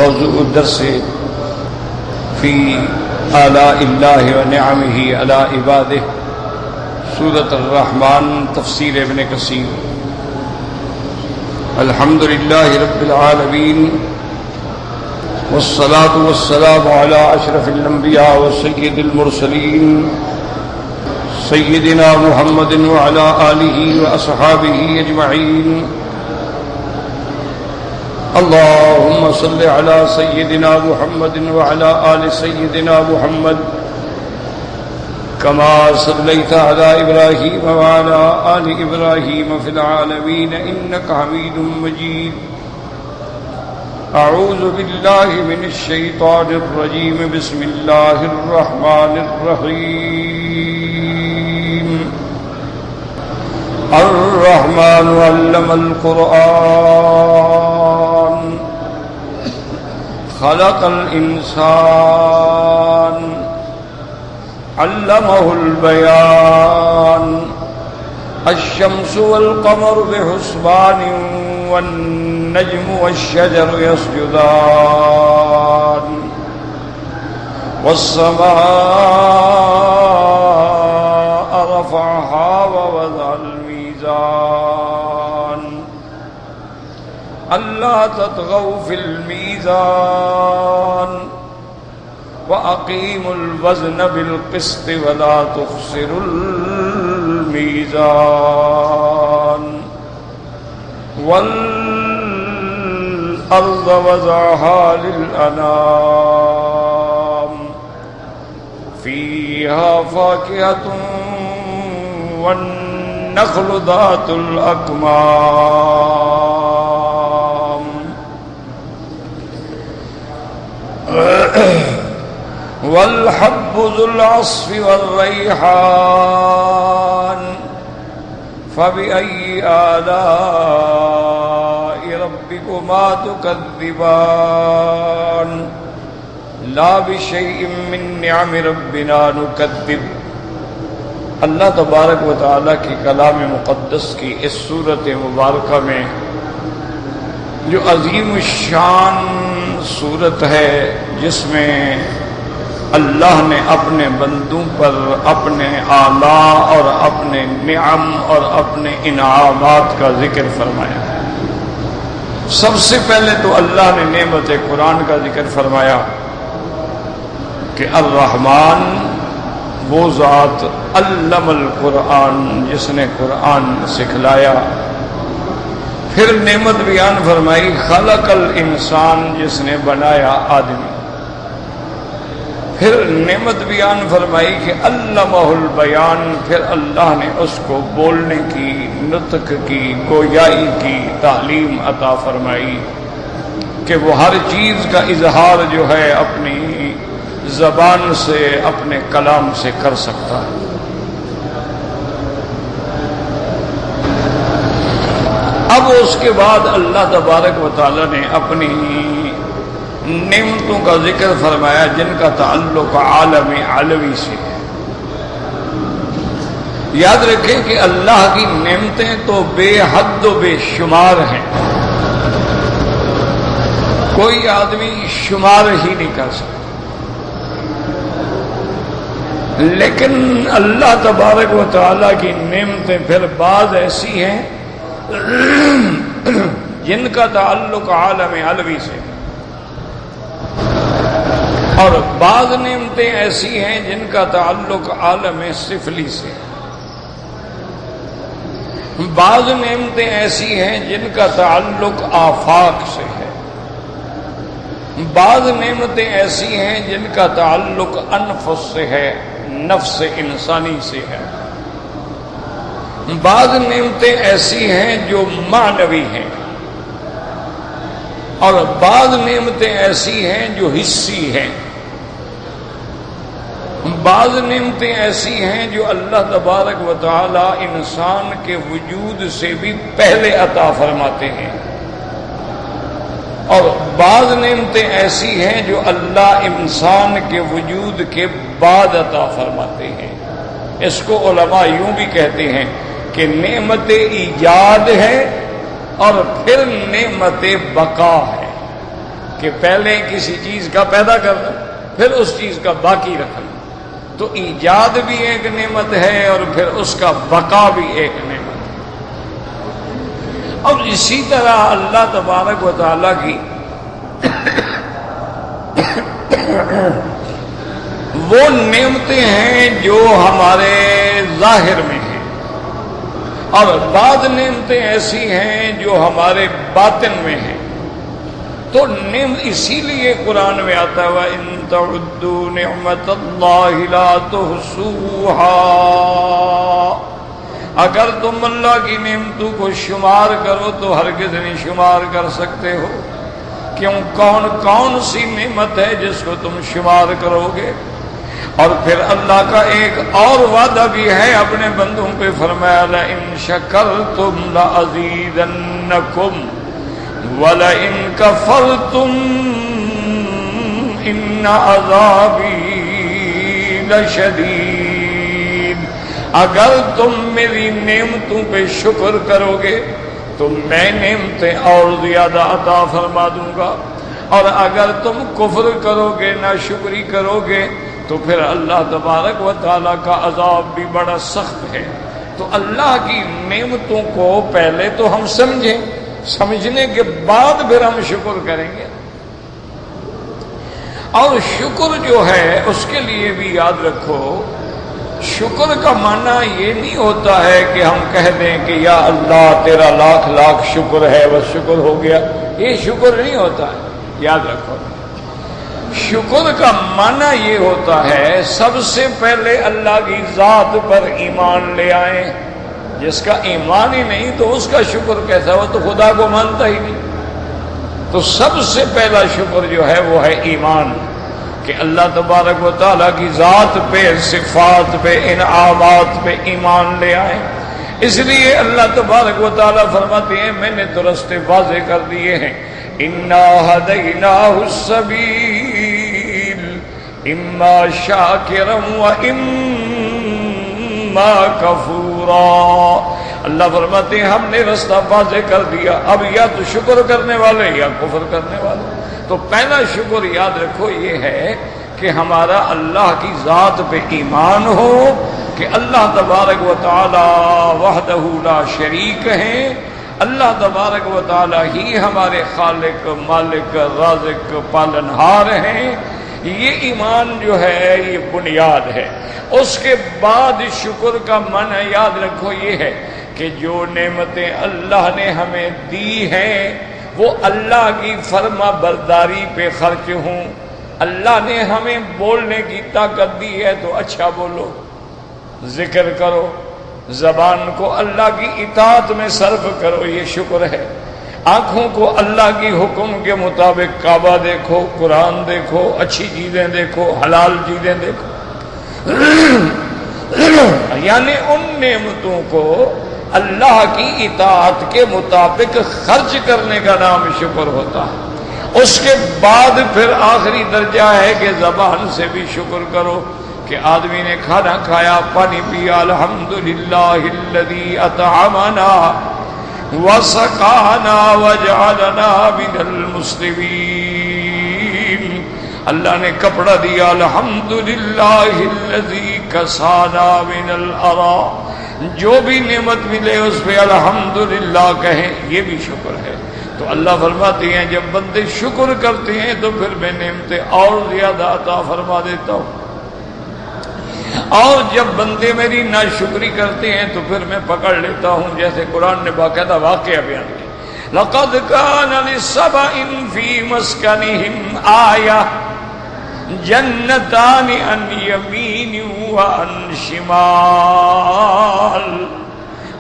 موضوع الدرس فی آلاء اللہ و نعمہ علی عبادہ، سورۃ الرحمن، تفسیر ابن کثیر۔ الحمد للہ رب العالمین، والصلاة والسلام علی اشرف الانبیاء وسید المرسلین، سیدنا محمد وعلی آلہ واصحابہ اجمعین۔ اللهم صل على سيدنا محمد وعلى آل سيدنا محمد كما صليت على إبراهيم وعلى آل إبراهيم في العالمين إنك حميد مجيد۔ أعوذ بالله من الشيطان الرجيم، بسم الله الرحمن الرحيم۔ الرحمن علم القرآن، خلق الإنسان، علمه البيان، الشمس والقمر بحسبان، والنجم والشجر يسجدان، والسماء رفعها ووضع الميزان، ألا تطغوا في الميزان، وأقيموا الوزن بالقسط ولا تخسروا الميزان، والأرض وضعها للأنام، فيها فاكهة والنخل ذات الأكمام، والحب ذو العصف والريحان، فبأي آلاء ربكما تكذبان، لا بشيء من نعم ربنا نكذب۔ اللہ تبارک و تعالیٰ کی کلام مقدس کی اس سورت مبارکہ میں جو عظیم الشان سورت ہے، جس میں اللہ نے اپنے بندوں پر اپنے آلاء اور اپنے نعم اور اپنے انعامات کا ذکر فرمایا۔ سب سے پہلے تو اللہ نے نعمت قرآن کا ذکر فرمایا کہ الرحمن وہ ذات علم القرآن، جس نے قرآن سکھلایا۔ پھر نعمت بیان فرمائی خلق الانسان، جس نے بنایا آدمی۔ پھر نعمت بیان فرمائی کہ علمہ البیان، پھر اللہ نے اس کو بولنے کی، نطق کی، گویائی کی تعلیم عطا فرمائی کہ وہ ہر چیز کا اظہار جو ہے اپنی زبان سے، اپنے کلام سے کر سکتا ہے۔ اب اس کے بعد اللہ تبارک و تعالی نے اپنی نعمتوں کا ذکر فرمایا جن کا تعلق عالم علوی سے ہے۔ یاد رکھیں کہ اللہ کی نعمتیں تو بے حد و بے شمار ہیں، کوئی آدمی شمار ہی نہیں کر سکتا۔ لیکن اللہ تبارک و تعالیٰ کی نعمتیں پھر بعض ایسی ہیں جن کا تعلق عالم علوی سے، اور بعض نعمتیں ایسی ہیں جن کا تعلق عالم سفلی سے، بعض نعمتیں ایسی ہیں جن کا تعلق آفاق سے ہے، بعض نعمتیں ایسی ہیں جن کا تعلق انفس سے ہے، نفس انسانی سے ہے، بعض نعمتیں ایسی ہیں جو معنوی ہیں، اور بعض نعمتیں ایسی ہیں جو حصی ہیں، بعض نعمتیں ایسی ہیں جو اللہ تبارک و تعالی انسان کے وجود سے بھی پہلے عطا فرماتے ہیں، اور بعض نعمتیں ایسی ہیں جو اللہ انسان کے وجود کے بعد عطا فرماتے ہیں۔ اس کو علماء یوں بھی کہتے ہیں کہ نعمت ایجاد ہے اور پھر نعمت بقا ہے، کہ پہلے کسی چیز کا پیدا کرنا پھر اس چیز کا باقی رکھنا، تو ایجاد بھی ایک نعمت ہے اور پھر اس کا بقا بھی ایک نعمت ہے۔ اور اسی طرح اللہ تبارک و تعالیٰ کی وہ نعمتیں ہیں جو ہمارے ظاہر میں ہیں، اور بعض نعمتیں ایسی ہیں جو ہمارے باطن میں ہیں۔ تو اسی لیے قرآن میں آتا ہے وَإِن تَعُدُّوا نِعْمَةَ اللَّهِ لَا تُحْصُوهَا، اگر تم اللہ کی نعمتوں کو شمار کرو تو ہرگز نہیں شمار کر سکتے ہو۔ کیوں؟ کون کون سی نعمت ہے جس کو تم شمار کرو گے؟ اور پھر اللہ کا ایک اور وعدہ بھی ہے اپنے بندوں پہ، فرمایا لَإِن شَكَرْتُمْ لَأَزِيدَنَّكُمْ وَلَئِن كَفَرْتُمْ إِنَّ عَذَابِي لَشَدِيدٌ، اگر تم میری نعمتوں پہ شکر کرو گے تو میں نعمتیں اور زیادہ عطا فرما دوں گا، اور اگر تم کفر کرو گے، ناشکری کرو گے، تو پھر اللہ تبارک و تعالیٰ کا عذاب بھی بڑا سخت ہے۔ تو اللہ کی نعمتوں کو پہلے تو ہم سمجھیں، سمجھنے کے بعد پھر ہم شکر کریں گے۔ اور شکر جو ہے اس کے لیے بھی یاد رکھو، شکر کا معنی یہ نہیں ہوتا ہے کہ ہم کہہ دیں کہ یا اللہ تیرا لاکھ لاکھ شکر ہے بس شکر ہو گیا، یہ شکر نہیں ہوتا ہے۔ یاد رکھو، شکر کا معنی یہ ہوتا ہے سب سے پہلے اللہ کی ذات پر ایمان لے آئیں۔ جس کا ایمان ہی نہیں تو اس کا شکر کیسا ہو؟ تو خدا کو مانتا ہی نہیں۔ تو سب سے پہلا شکر جو ہے وہ ہے ایمان، کہ اللہ تبارک و تعالیٰ کی ذات پہ، صفات پہ، انعامات پہ ایمان لے آئیں۔ اس لیے اللہ تبارک و تعالیٰ فرماتے ہیں میں نے تو راستے واضح کر دیے ہیں، اِنَّا هَدَيْنَاهُ السَّبِيلَ إِمَّا شَاكِرًا وَإِمَّا كَفُورًا۔ اللہ فرماتے ہیں ہم نے راستہ واضح کر دیا، اب یا تو شکر کرنے والے یا کفر کرنے والے۔ تو پہلا شکر یاد رکھو یہ ہے کہ ہمارا اللہ کی ذات پہ ایمان ہو کہ اللہ تبارک و تعالی وحدہ لا شریک ہیں، اللہ تبارک و تعالی ہی ہمارے خالق، مالک، رازق، پالنہار ہیں۔ یہ ایمان جو ہے یہ بنیاد ہے۔ اس کے بعد شکر کا معنی یاد رکھو یہ ہے کہ جو نعمتیں اللہ نے ہمیں دی ہیں وہ اللہ کی فرما برداری پہ خرچ ہوں۔ اللہ نے ہمیں بولنے کی طاقت دی ہے تو اچھا بولو، ذکر کرو، زبان کو اللہ کی اطاعت میں صرف کرو، یہ شکر ہے۔ آنکھوں کو اللہ کی حکم کے مطابق کعبہ دیکھو، قرآن دیکھو، اچھی چیزیں دیکھو، حلال چیزیں دیکھو، یعنی ان نعمتوں کو اللہ کی اطاعت کے مطابق خرچ کرنے کا نام شکر ہوتا ہے۔ اس کے بعد پھر آخری درجہ ہے کہ زبان سے بھی شکر کرو کہ آدمی نے کھانا کھایا، پانی پیا، الحمدللہ الذی اطعمنا وسقانا وجعلنا من المسلمین۔ اللہ نے کپڑا دیا، الحمدللہ الذی کسانا من الارا۔ جو بھی نعمت ملے اس پہ الحمدللہ کہیں، یہ بھی شکر ہے۔ تو اللہ فرماتے ہیں جب بندے شکر کرتے ہیں تو پھر میں نعمتیں اور زیادہ عطا فرما دیتا ہوں، اور جب بندے میری ناشکری کرتے ہیں تو پھر میں پکڑ لیتا ہوں۔ جیسے قرآن نے باقاعدہ واقعہ بیان کیا، لَقَدْ كَانَ لِسَبَإٍ فِي مَسْكَنِهِمْ آیَةٌ جنتان عن یمین وعن شمال۔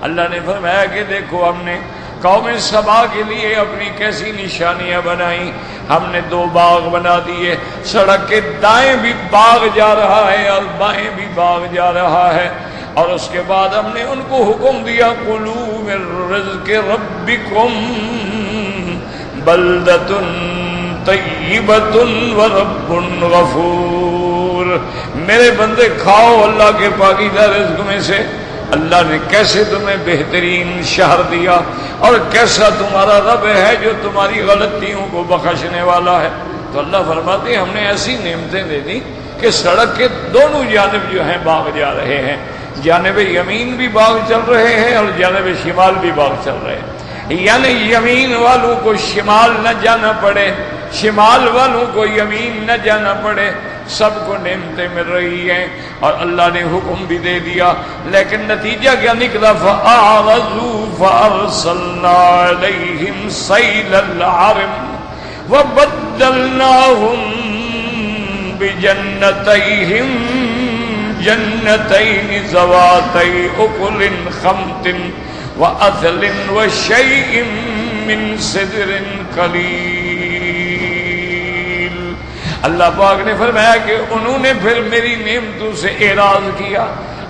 اللہ نے فرمایا کہ دیکھو ہم نے قوم سبا کے لیے اپنی کیسی نشانیاں بنائیں، ہم نے دو باغ بنا دیے، سڑک کے دائیں بھی باغ جا رہا ہے اور بائیں بھی باغ جا رہا ہے، اور اس کے بعد ہم نے ان کو حکم دیا کلوا من رزق ربکم بلدۃ طیبۃ ورب غفور۔ میرے بندے کھاؤ اللہ کے پاکیزہ رزق میں سے، اللہ نے کیسے تمہیں بہترین شہر دیا اور کیسا تمہارا رب ہے جو تمہاری غلطیوں کو بخشنے والا ہے۔ تو اللہ فرماتے ہیں ہم نے ایسی نعمتیں دے دی کہ سڑک کے دونوں جانب جو ہیں باغ جا رہے ہیں، جانب یمین بھی باغ چل رہے ہیں اور جانب شمال بھی باغ چل رہے ہیں، یعنی یمین والوں کو شمال نہ جانا پڑے، شمال والوں کو یمین نہ جانا پڑے، سب کو نعمتیں مل رہی ہیں اور اللہ نے حکم بھی دے دیا، لیکن نتیجہ کیا نکلا؟ فَأَعْرَضُوا فَأَرْسَلْنَا عَلَيْهِمْ سَيْلَ الْعَرِمِ وَبَدَّلْنَاهُمْ بِجَنَّتَيْهِمْ جَنَّتَيْنِ ذَوَاتَيْ أُكُلٍ خَمْطٍ وَأَثْلٍ وَشَيْءٍ مِّن سِدْرٍ قَلِيلٍ۔ اللہ پاک نے فرمایا کہ انہوں نے پھر میری نعمتوں سے اعراض کیا،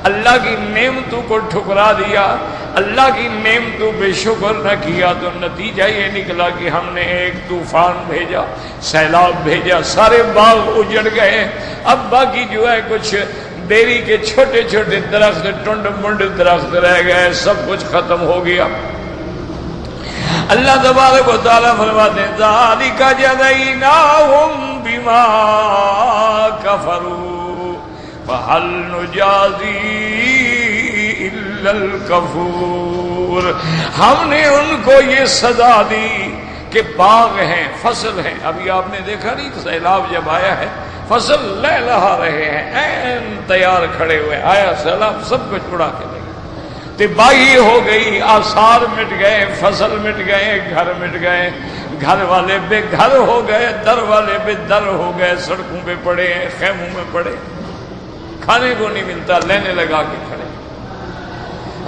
اللہ کی نعمتوں کو ٹھکرا دیا، اللہ کی نعمتوں پہ شکر نہ کیا، تو نتیجہ یہ نکلا کہ ہم نے ایک طوفان بھیجا، سیلاب بھیجا، سارے باغ اجڑ گئے، اب باقی جو ہے کچھ بیری کے چھوٹے چھوٹے درخت، ٹنڈ منڈ درخت رہ گئے، سب کچھ ختم ہو گیا۔ اللہ تبارک و تعالیٰ فرماتے ہیں ذَلِكَ جَزَيْنَاهُمْ بِمَا كَفَرُوا فَهَلْ نُجَازِي إِلَّا الْكَفُورَ۔ ہم نے ان کو یہ سزا دی کہ باغ ہیں، فصل ہیں، ابھی آپ نے دیکھا نہیں سیلاب جب آیا ہے فصل لہلہا رہے ہیں، این تیار کھڑے ہوئے، آیا سیلاب سب کچھ اڑا کے لے گیا، تباہی ہو گئی، آثار مٹ گئے، فصل مٹ گئے، گھر مٹ گئے، گھر والے بے گھر ہو گئے، در والے بے در ہو گئے، سڑکوں پہ پڑے ہیں، خیموں میں پڑے، کھانے کو نہیں ملتا، لینے لگا کے کھڑے۔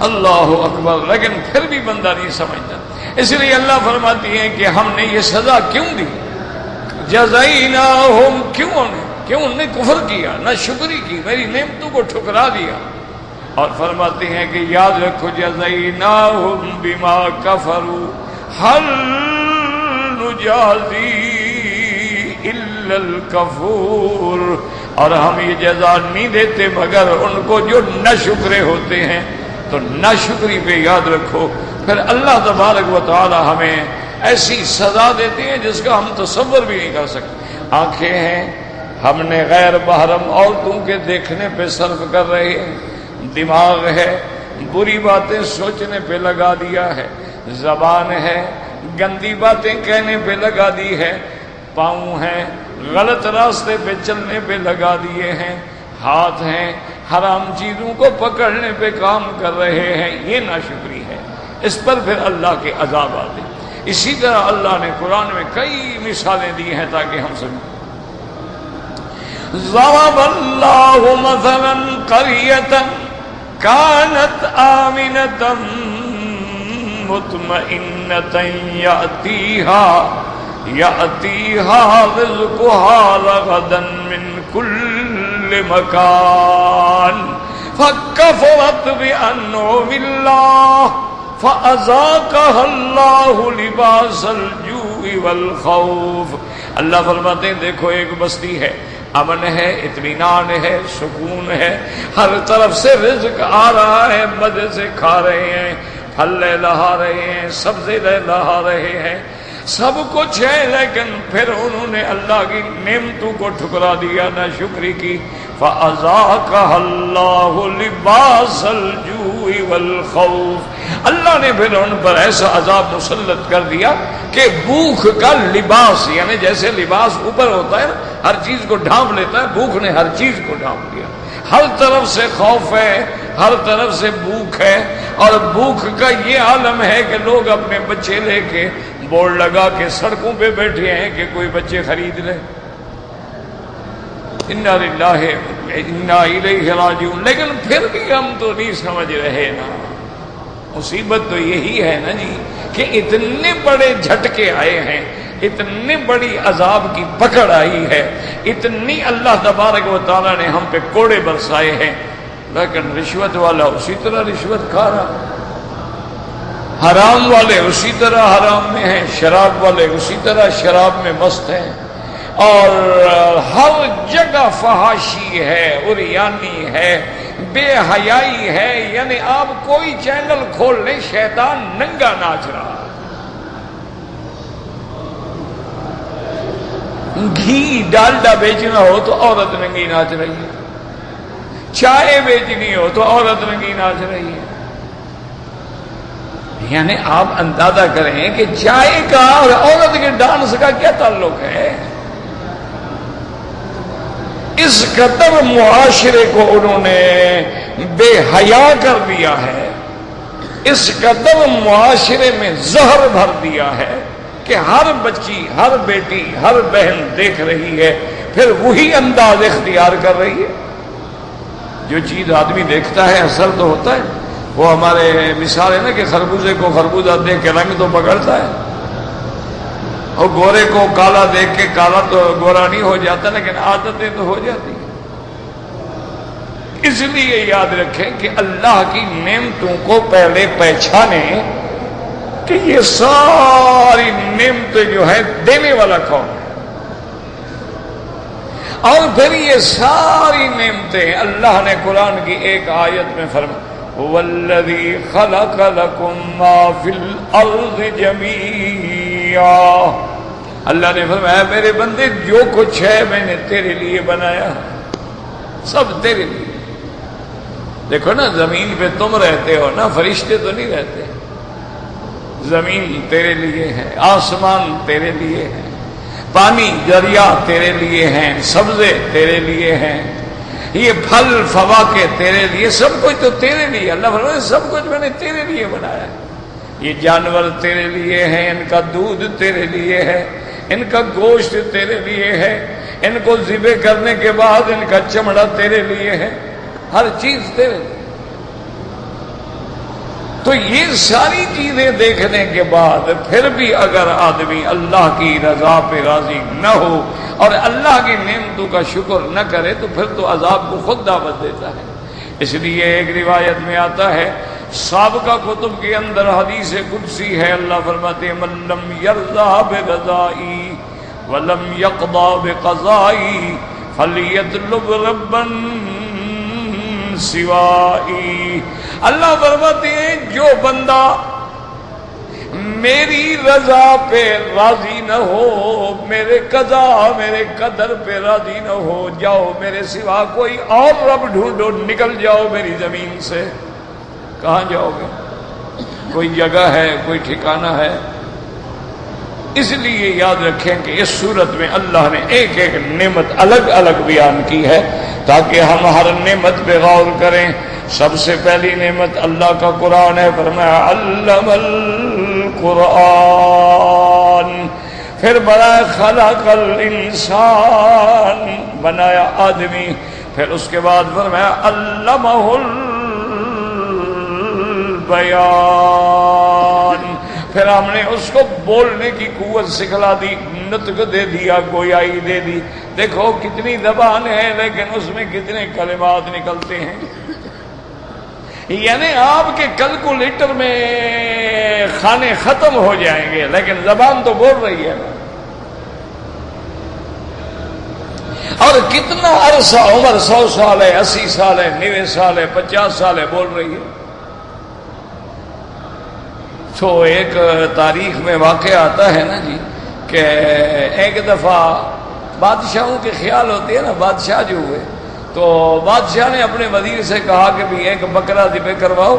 اللہ اکبر، لیکن پھر بھی بندہ نہیں سمجھتا، اس لیے اللہ فرماتی ہے کہ ہم نے یہ سزا کیوں دی؟ جزائناہم، کیوں انہوں نے کفر کیا، نہ شکری کی، میری نعمتوں کو ٹھکرا دیا، اور فرماتے ہیں کہ یاد رکھو جزائناہم بما کفروا هل نجازی الا الکفور، اور ہم یہ جزا نہیں دیتے مگر ان کو جو نہ شکرے ہوتے ہیں، تو نہ شکری پہ یاد رکھو پھر اللہ تبارک و تعالی ہمیں ایسی سزا دیتے ہیں جس کا ہم تصور بھی نہیں کر سکتے۔ آنکھیں ہیں، ہم نے غیر محرم عورتوں کے دیکھنے پہ صرف کر رہے ہیں، دماغ ہے، بری باتیں سوچنے پہ لگا دیا ہے، زبان ہے، گندی باتیں کہنے پہ لگا دی ہے، پاؤں ہیں، غلط راستے پہ چلنے پہ لگا دیے ہیں، ہاتھ ہیں، حرام چیزوں کو پکڑنے پہ کام کر رہے ہیں، یہ ناشکری ہے، اس پر پھر اللہ کے عذاب آتے۔ اسی طرح اللہ نے قرآن میں کئی مثالیں دی ہیں تاکہ ہم سمجھیں۔ ضرب اللہ مثلا قریۃ كانت آمنة مطمئنة يأتيها رزقها رغدا من كل مكان فكفرت بأنعم الله فأذاقها الله لباس الجوع والخوف۔ اللہ فرماتے ہیں دیکھو ایک بستی ہے، امن ہے، اطمینان ہے، سکون ہے، ہر طرف سے رزق آ رہا ہے، مزے سے کھا رہے ہیں، پھل لہلا رہے ہیں، سبزے لہلا رہے ہیں، سب کچھ ہے، لیکن پھر انہوں نے اللہ کی نعمتوں کو ٹھکرا دیا، نہ شکری کی۔ فَأَذَاقَهَا اللَّهُ لِبَاسَ الْجُوعِ وَالْخَوْفِ، اللہ نے پھر ان پر ایسا عذاب مسلط کر دیا کہ بھوک کا لباس، یعنی جیسے لباس اوپر ہوتا ہے ہر چیز کو ڈھانپ لیتا ہے، بھوک نے ہر چیز کو ڈھانپ دیا، ہر طرف سے خوف ہے، ہر طرف سے بھوک ہے، اور بھوک کا یہ عالم ہے کہ لوگ اپنے بچے لے کے بورڈ لگا کے سڑکوں پہ بیٹھے ہیں کہ کوئی بچے خرید لے، انا للہ انا الیہ راجعون، لیکن پھر بھی ہم تو نہیں سمجھ رہے نا۔ مصیبت تو یہی ہے نا جی کہ اتنے بڑے جھٹکے آئے ہیں، اتنی بڑی عذاب کی پکڑ آئی ہے، اتنی اللہ تبارک و تعالیٰ نے ہم پہ کوڑے برسائے ہیں، لیکن رشوت والا اسی طرح رشوت کھا رہا، حرام والے اسی طرح حرام میں ہیں، شراب والے اسی طرح شراب میں مست ہیں، اور ہر جگہ فحاشی ہے، عریانی ہے، بے حیائی ہے، یعنی آپ کوئی چینل کھول لیں شیطان ننگا ناچ رہا. گھی ڈالڈا بیچنا ہو تو عورت ننگی ناچ رہی ہے، چائے بیچنی ہو تو عورت ننگی ناچ رہی ہے. یعنی آپ اندازہ کریں کہ چائے کا اور عورت کے ڈانس کا کیا تعلق ہے. اس قدر معاشرے کو انہوں نے بے حیا کر دیا ہے، اس قدر معاشرے میں زہر بھر دیا ہے کہ ہر بچی، ہر بیٹی، ہر بہن دیکھ رہی ہے، پھر وہی انداز اختیار کر رہی ہے. جو چیز آدمی دیکھتا ہے اثر تو ہوتا ہے. وہ ہمارے مثال ہے نا کہ خربوزے کو خربوزہ دیکھ کے رنگ تو پکڑتا ہے، اور گورے کو کالا دیکھ کے کالا تو گورا نہیں ہو جاتا، لیکن عادتیں تو ہو جاتی ہیں. اس لیے یاد رکھیں کہ اللہ کی نعمتوں کو پہلے پہچانیں کہ یہ ساری نعمتیں جو ہے دینے والا کون ہے، اور پھر یہ ساری نعمتیں اللہ نے قرآن کی ایک آیت میں فرمایا وَالَّذِي خَلَقَ لَكُم مَّا فِي الْأَرْضِ جَمِيعًا. اللہ نے فرمایا میرے بندے جو کچھ ہے میں نے تیرے لیے بنایا، سب تیرے لیے. دیکھو نا زمین پہ تم رہتے ہو نا، فرشتے تو نہیں رہتے. زمین تیرے لیے ہے، آسمان تیرے لیے ہے، پانی دریا تیرے لیے ہیں، سبزے تیرے لیے ہیں، یہ پھل فواکہ تیرے لیے، سب کچھ تو تیرے لیے. اللہ فرماتا ہے سب کچھ میں نے تیرے لیے بنایا ہے. یہ جانور تیرے لیے ہیں، ان کا دودھ تیرے لیے ہے، ان کا گوشت تیرے لیے ہے، ان کو ذبح کرنے کے بعد ان کا چمڑا تیرے لیے ہے، ہر چیز تیرے لیے. تو یہ ساری چیزیں دیکھنے کے بعد پھر بھی اگر آدمی اللہ کی رضا پہ راضی نہ ہو اور اللہ کی نعمتوں کا شکر نہ کرے تو پھر تو عذاب کو خود دعوت دیتا ہے. اس لیے ایک روایت میں آتا ہے، سابقہ کتب کے اندر حدیث قدسی ہے، اللہ فرماتے ہیں من لم یرضا برضائی ولم یقضا بقضائی فلیطلب ربا سوائی. اللہ فرماتے ہیں جو بندہ میری رضا پہ راضی نہ ہو، میرے قضا میرے قدر پہ راضی نہ ہو، جاؤ میرے سوا کوئی اور رب ڈھونڈو، نکل جاؤ میری زمین سے. کہاں جاؤ گے؟ کوئی جگہ ہے، کوئی ٹھکانہ ہے؟ اس لیے یاد رکھیں کہ اس صورت میں اللہ نے ایک ایک نعمت الگ الگ بیان کی ہے تاکہ ہم ہر نعمت پہ غور کریں. سب سے پہلی نعمت اللہ کا قرآن ہے، فرمایا علم القرآن، پھر بنایا خلق الانسان، بنایا آدمی، پھر اس کے بعد فرمایا علمہ البیان، پھر ہم نے اس کو بولنے کی قوت سکھلا دی، نطق دے دیا، گویائی دے دی. دیکھو کتنی زبان ہے لیکن اس میں کتنے کلمات نکلتے ہیں. یعنی آپ کے کیلکولیٹر میں کھانے ختم ہو جائیں گے لیکن زبان تو بول رہی ہے. اور کتنا عرصہ عمر 100 سال ہے، 80 سال ہے، 90 سال ہے، 50 سال ہے، بول رہی ہے. تو ایک تاریخ میں واقعہ آتا ہے نا جی کہ ایک دفعہ بادشاہوں کے خیال ہوتے ہیں نا، بادشاہ جو ہوئے تو بادشاہ نے اپنے وزیر سے کہا کہ بھی ایک بکرا ذبح کرواؤ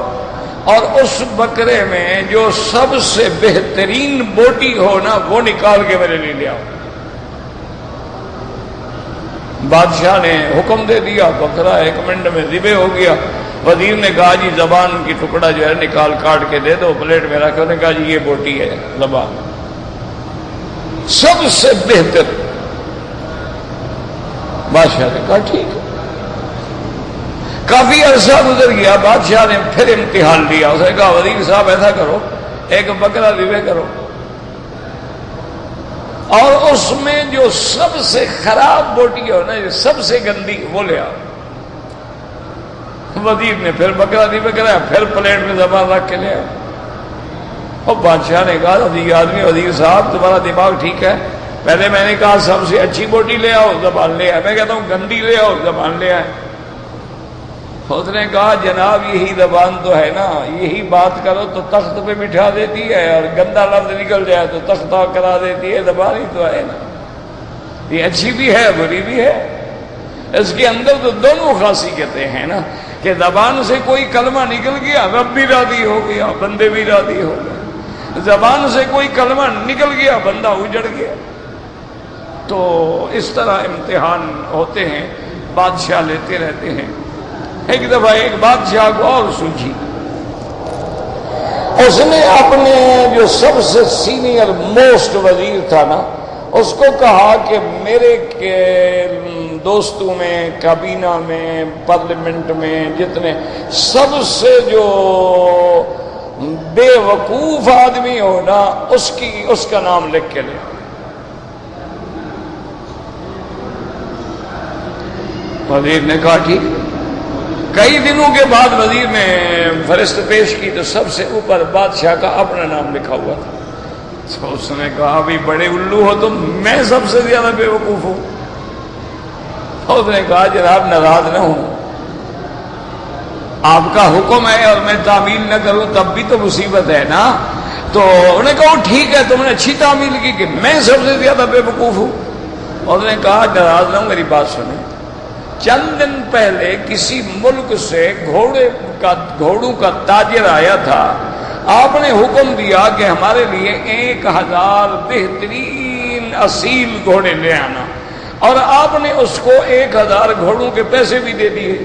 اور اس بکرے میں جو سب سے بہترین بوٹی ہو نا وہ نکال کے میرے لیے لے آؤ. بادشاہ نے حکم دے دیا، بکرا 1 منٹ میں ذبح ہو گیا. وزیر نے کہا جی زبان کی ٹکڑا جو ہے نکال کاٹ کے دے دو، پلیٹ میں رکھا. انہوں نے کہا جی یہ بوٹی ہے زبان سب سے بہتر. بادشاہ نے کہا ٹھیک ہے. کافی عرصہ گزر گیا، بادشاہ نے پھر امتحان لیا. اس نے کہا وزیر صاحب ایسا کرو، ایک بکرا ذبح کرو اور اس میں جو سب سے خراب بوٹی ہو نا، جو سب سے گندی، وہ لے آؤ. وزیر نے پھر بکرا ذبح کرایا، پھر پلیٹ میں زبان رکھ کے لے آؤ. اور بادشاہ نے کہا یہ آدمی وزیر صاحب تمہارا دماغ ٹھیک ہے؟ پہلے میں نے کہا سب سے اچھی بوٹی لے آؤ، زبان لے آئے، میں کہتا ہوں گندی لے آؤ، زبان لے آئے۔ اس نے کہا جناب یہی زبان تو ہے نا، یہی بات کرو تو تخت پہ بٹھا دیتی ہے، اور گندا لفظ نکل جائے تو تختہ کرا دیتی ہے، زبان ہی تو ہے نا، یہ اچھی بھی ہے بری بھی ہے۔ اس کے اندر تو دونوں خاصیتیں ہیں نا، کہ زبان سے کوئی کلمہ نکل گیا، رب بھی راضی ہو گیا، بندے بھی راضی ہو گئے، زبان سے کوئی کلمہ نکل گیا، بندہ اجڑ گیا۔ تو اس طرح امتحان ہوتے ہیں، بادشاہ لیتے رہتے ہیں۔ ایک دفعہ ایک بادشاہ کو اور سوچی، اس نے اپنے جو سب سے سینئر موسٹ وزیر تھا نا، اس کو کہا کہ میرے دوستوں میں، کابینہ میں، پارلیمنٹ میں جتنے سب سے جو بے وقوف آدمی ہو نا، اس کا نام لکھ کے لے۔ وزیر نے کہا ٹھیک۔ کئی دنوں کے بعد وزیر نے فہرست پیش کی تو سب سے اوپر بادشاہ کا اپنا نام لکھا ہوا تھا۔ تو اس نے کہا ابھی بڑے الو ہو تم، میں سب سے زیادہ بے وقوف ہوں۔ اس نے کہا جناب ناراض نہ ہوں، آپ کا حکم ہے اور میں تعمیل نہ کروں تب بھی تو مصیبت ہے نا۔ تو انہوں نے کہا ٹھیک ہے، تم نے اچھی تعمیل کی کہ میں سب سے زیادہ بے وقوف ہوں۔ اس نے کہا ناراض نہ ہوں، میری بات سنیں، چند دن پہلے کسی ملک سے گھوڑوں کا تاجر آیا تھا، آپ نے حکم دیا کہ ہمارے لیے 1000 بہترین اصیل گھوڑے لے آنا، اور آپ نے اس کو 1000 گھوڑوں کے پیسے بھی دے دیے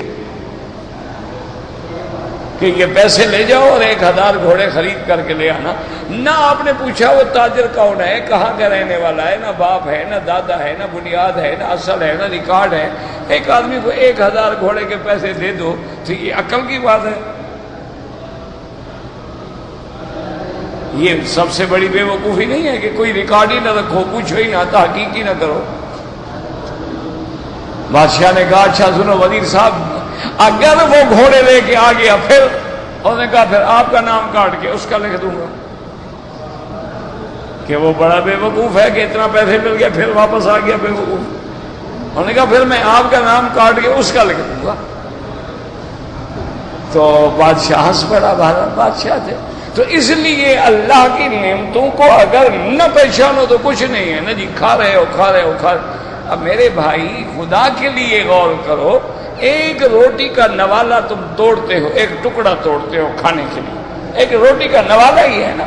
کہ یہ پیسے لے جاؤ اور 1000 گھوڑے خرید کر کے لے آنا۔ نہ آپ نے پوچھا وہ تاجر کون ہے، کہاں کا رہنے والا ہے، نہ باپ ہے، نہ دادا ہے، نہ بنیاد ہے، نہ اصل ہے، نہ ریکارڈ ہے۔ ایک آدمی کو 1000 گھوڑے کے پیسے دے دو تو یہ عقل کی بات ہے؟ یہ سب سے بڑی بے وقوفی نہیں ہے کہ کوئی ریکارڈ ہی نہ رکھو، پوچھو ہی نہ، تحقیق ہی نہ کرو۔ بادشاہ نے کہا اچھا سنو وزیر صاحب، اگر وہ گھوڑے لے کے آ گیا پھر؟ اس نے کہا پھر آپ کا نام کاٹ کے اس کا لکھ دوں گا کہ وہ بڑا بے وقوف ہے کہ اتنا پیسے مل گیا پھر واپس آ گیا بے وقوف۔ انہوں نے کہا پھر میں آپ کا نام کاٹ کے اس کا لکھ دوں گا۔ تو بادشاہ ہنس پڑا، بھارت بادشاہ تھے۔ تو اس لیے اللہ کی نعمتوں کو اگر نہ پہچانو تو کچھ نہیں ہے نا جی، کھا رہے ہو کھا رہے ہو کھا رہے۔ اب میرے بھائی خدا کے لیے غور کرو، ایک روٹی کا نوالا تم توڑتے ہو، ایک ٹکڑا توڑتے ہو کھانے کے لیے، ایک روٹی کا نوالا ہی ہے نا،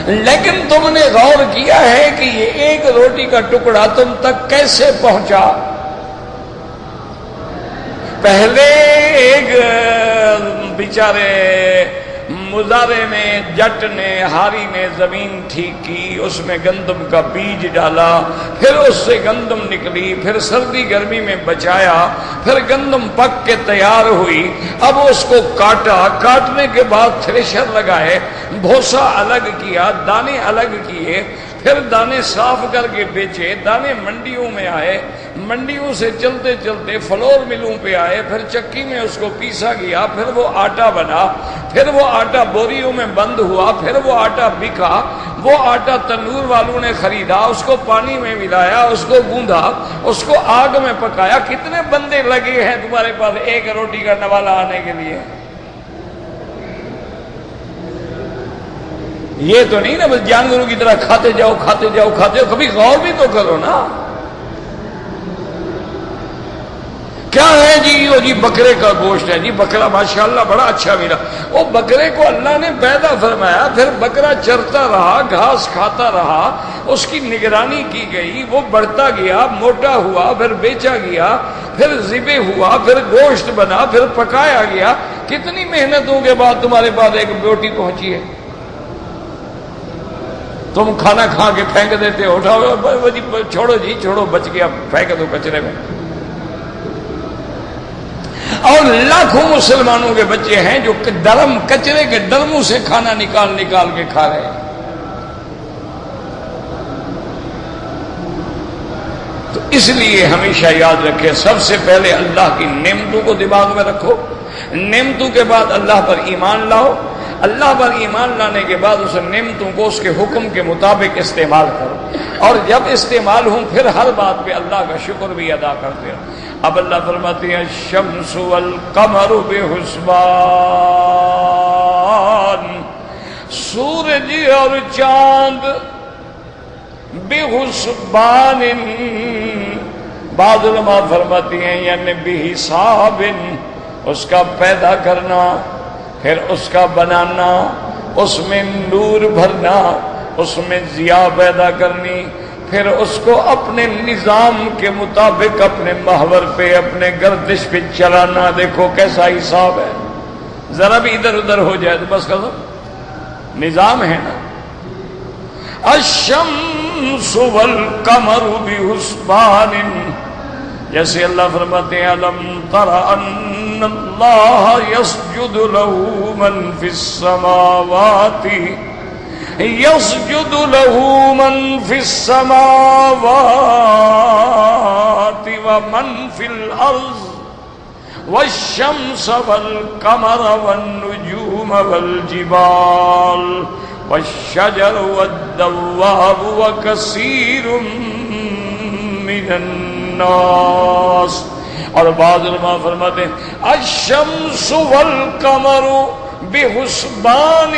لیکن تم نے غور کیا ہے کہ یہ ایک روٹی کا ٹکڑا تم تک کیسے پہنچا؟ پہلے ایک بیچارے مزارے نے، جٹ نے، ہاری نے زمین ٹھیک کی، اس میں گندم کا بیج ڈالا، پھر اس سے گندم نکلی، پھر سردی گرمی میں بچایا، پھر گندم پک کے تیار ہوئی، اب اس کو کاٹا، کاٹنے کے بعد تھریشر لگائے، بھوسا الگ کیا، دانے الگ کیے، پھر دانے صاف کر کے بیچے، دانے منڈیوں میں آئے، منڈیوں سے چلتے چلتے فلور ملوں پہ آئے، پھر چکی میں اس کو پیسا گیا، پھر وہ آٹا بنا، پھر وہ آٹا بوریوں میں بند ہوا، پھر وہ آٹا بکا، وہ آٹا تنور والوں نے خریدا، اس کو پانی میں ملایا، اس کو گوندھا، اس کو آگ میں پکایا۔ کتنے بندے لگے ہیں تمہارے پاس ایک روٹی کا نوالا آنے کے لیے؟ یہ تو نہیں نا بس جانوروں کی طرح کھاتے جاؤ کھاتے جاؤ کھاتے جاؤ، کبھی غور بھی تو کرو نا۔ کیا ہے جی؟ وہ جی بکرے کا گوشت ہے جی، بکرا ماشاءاللہ بڑا اچھا ملا۔ وہ بکرے کو اللہ نے پیدا فرمایا، پھر بکرا چرتا رہا، گھاس کھاتا رہا، اس کی نگرانی کی گئی، وہ بڑھتا گیا، موٹا ہوا، پھر بیچا گیا، پھر ذبح ہوا، پھر گوشت بنا، پھر پکایا گیا۔ کتنی محنتوں کے بعد تمہارے پاس ایک روٹی پہنچی ہے، تم کھانا کھا کے پھینک دیتے ہو، اٹھاؤ جی چھوڑو جی چھوڑو، بچ گیا، پھینک دو کچرے میں۔ اور لاکھوں مسلمانوں کے بچے ہیں جو درم کچرے کے ڈرموں سے کھانا نکال نکال کے کھا رہے ہیں۔ تو اس لیے ہمیشہ یاد رکھیں، سب سے پہلے اللہ کی نعمتوں کو دماغ میں رکھو، نعمتوں کے بعد اللہ پر ایمان لاؤ، اللہ پر ایمان لانے کے بعد اس نعمتوں کو اس کے حکم کے مطابق استعمال کرو، اور جب استعمال ہوں پھر ہر بات پہ اللہ کا شکر بھی ادا کرتے رہو۔ اب اللہ فرماتے ہیں الشمس والقمر بحسبان، سورج اور چاند بحسبان، بعض علماء فرماتی ہیں یعنی بحساب، اس کا پیدا کرنا، پھر اس کا بنانا، اس میں نور بھرنا، اس میں ضیاء پیدا کرنی، پھر اس کو اپنے نظام کے مطابق اپنے محور پہ اپنے گردش پہ چلانا۔ دیکھو کیسا حساب ہے، ذرا بھی ادھر ادھر ہو جائے تو بس ختم، نظام ہے نا۔ الشمس والقمر بحسبان، جیسے اللہ فرماتے ہیں الم تر ان اللہ یسجد له من فی السماوات، یسجد له من فی السماوات ومن فی الارض والشمس والقمر والنجوم والجبال والشجر والدواب وكثير من الناس۔ اور بعض علماء فرماتے ہیں الشمس والقمر بحسبان،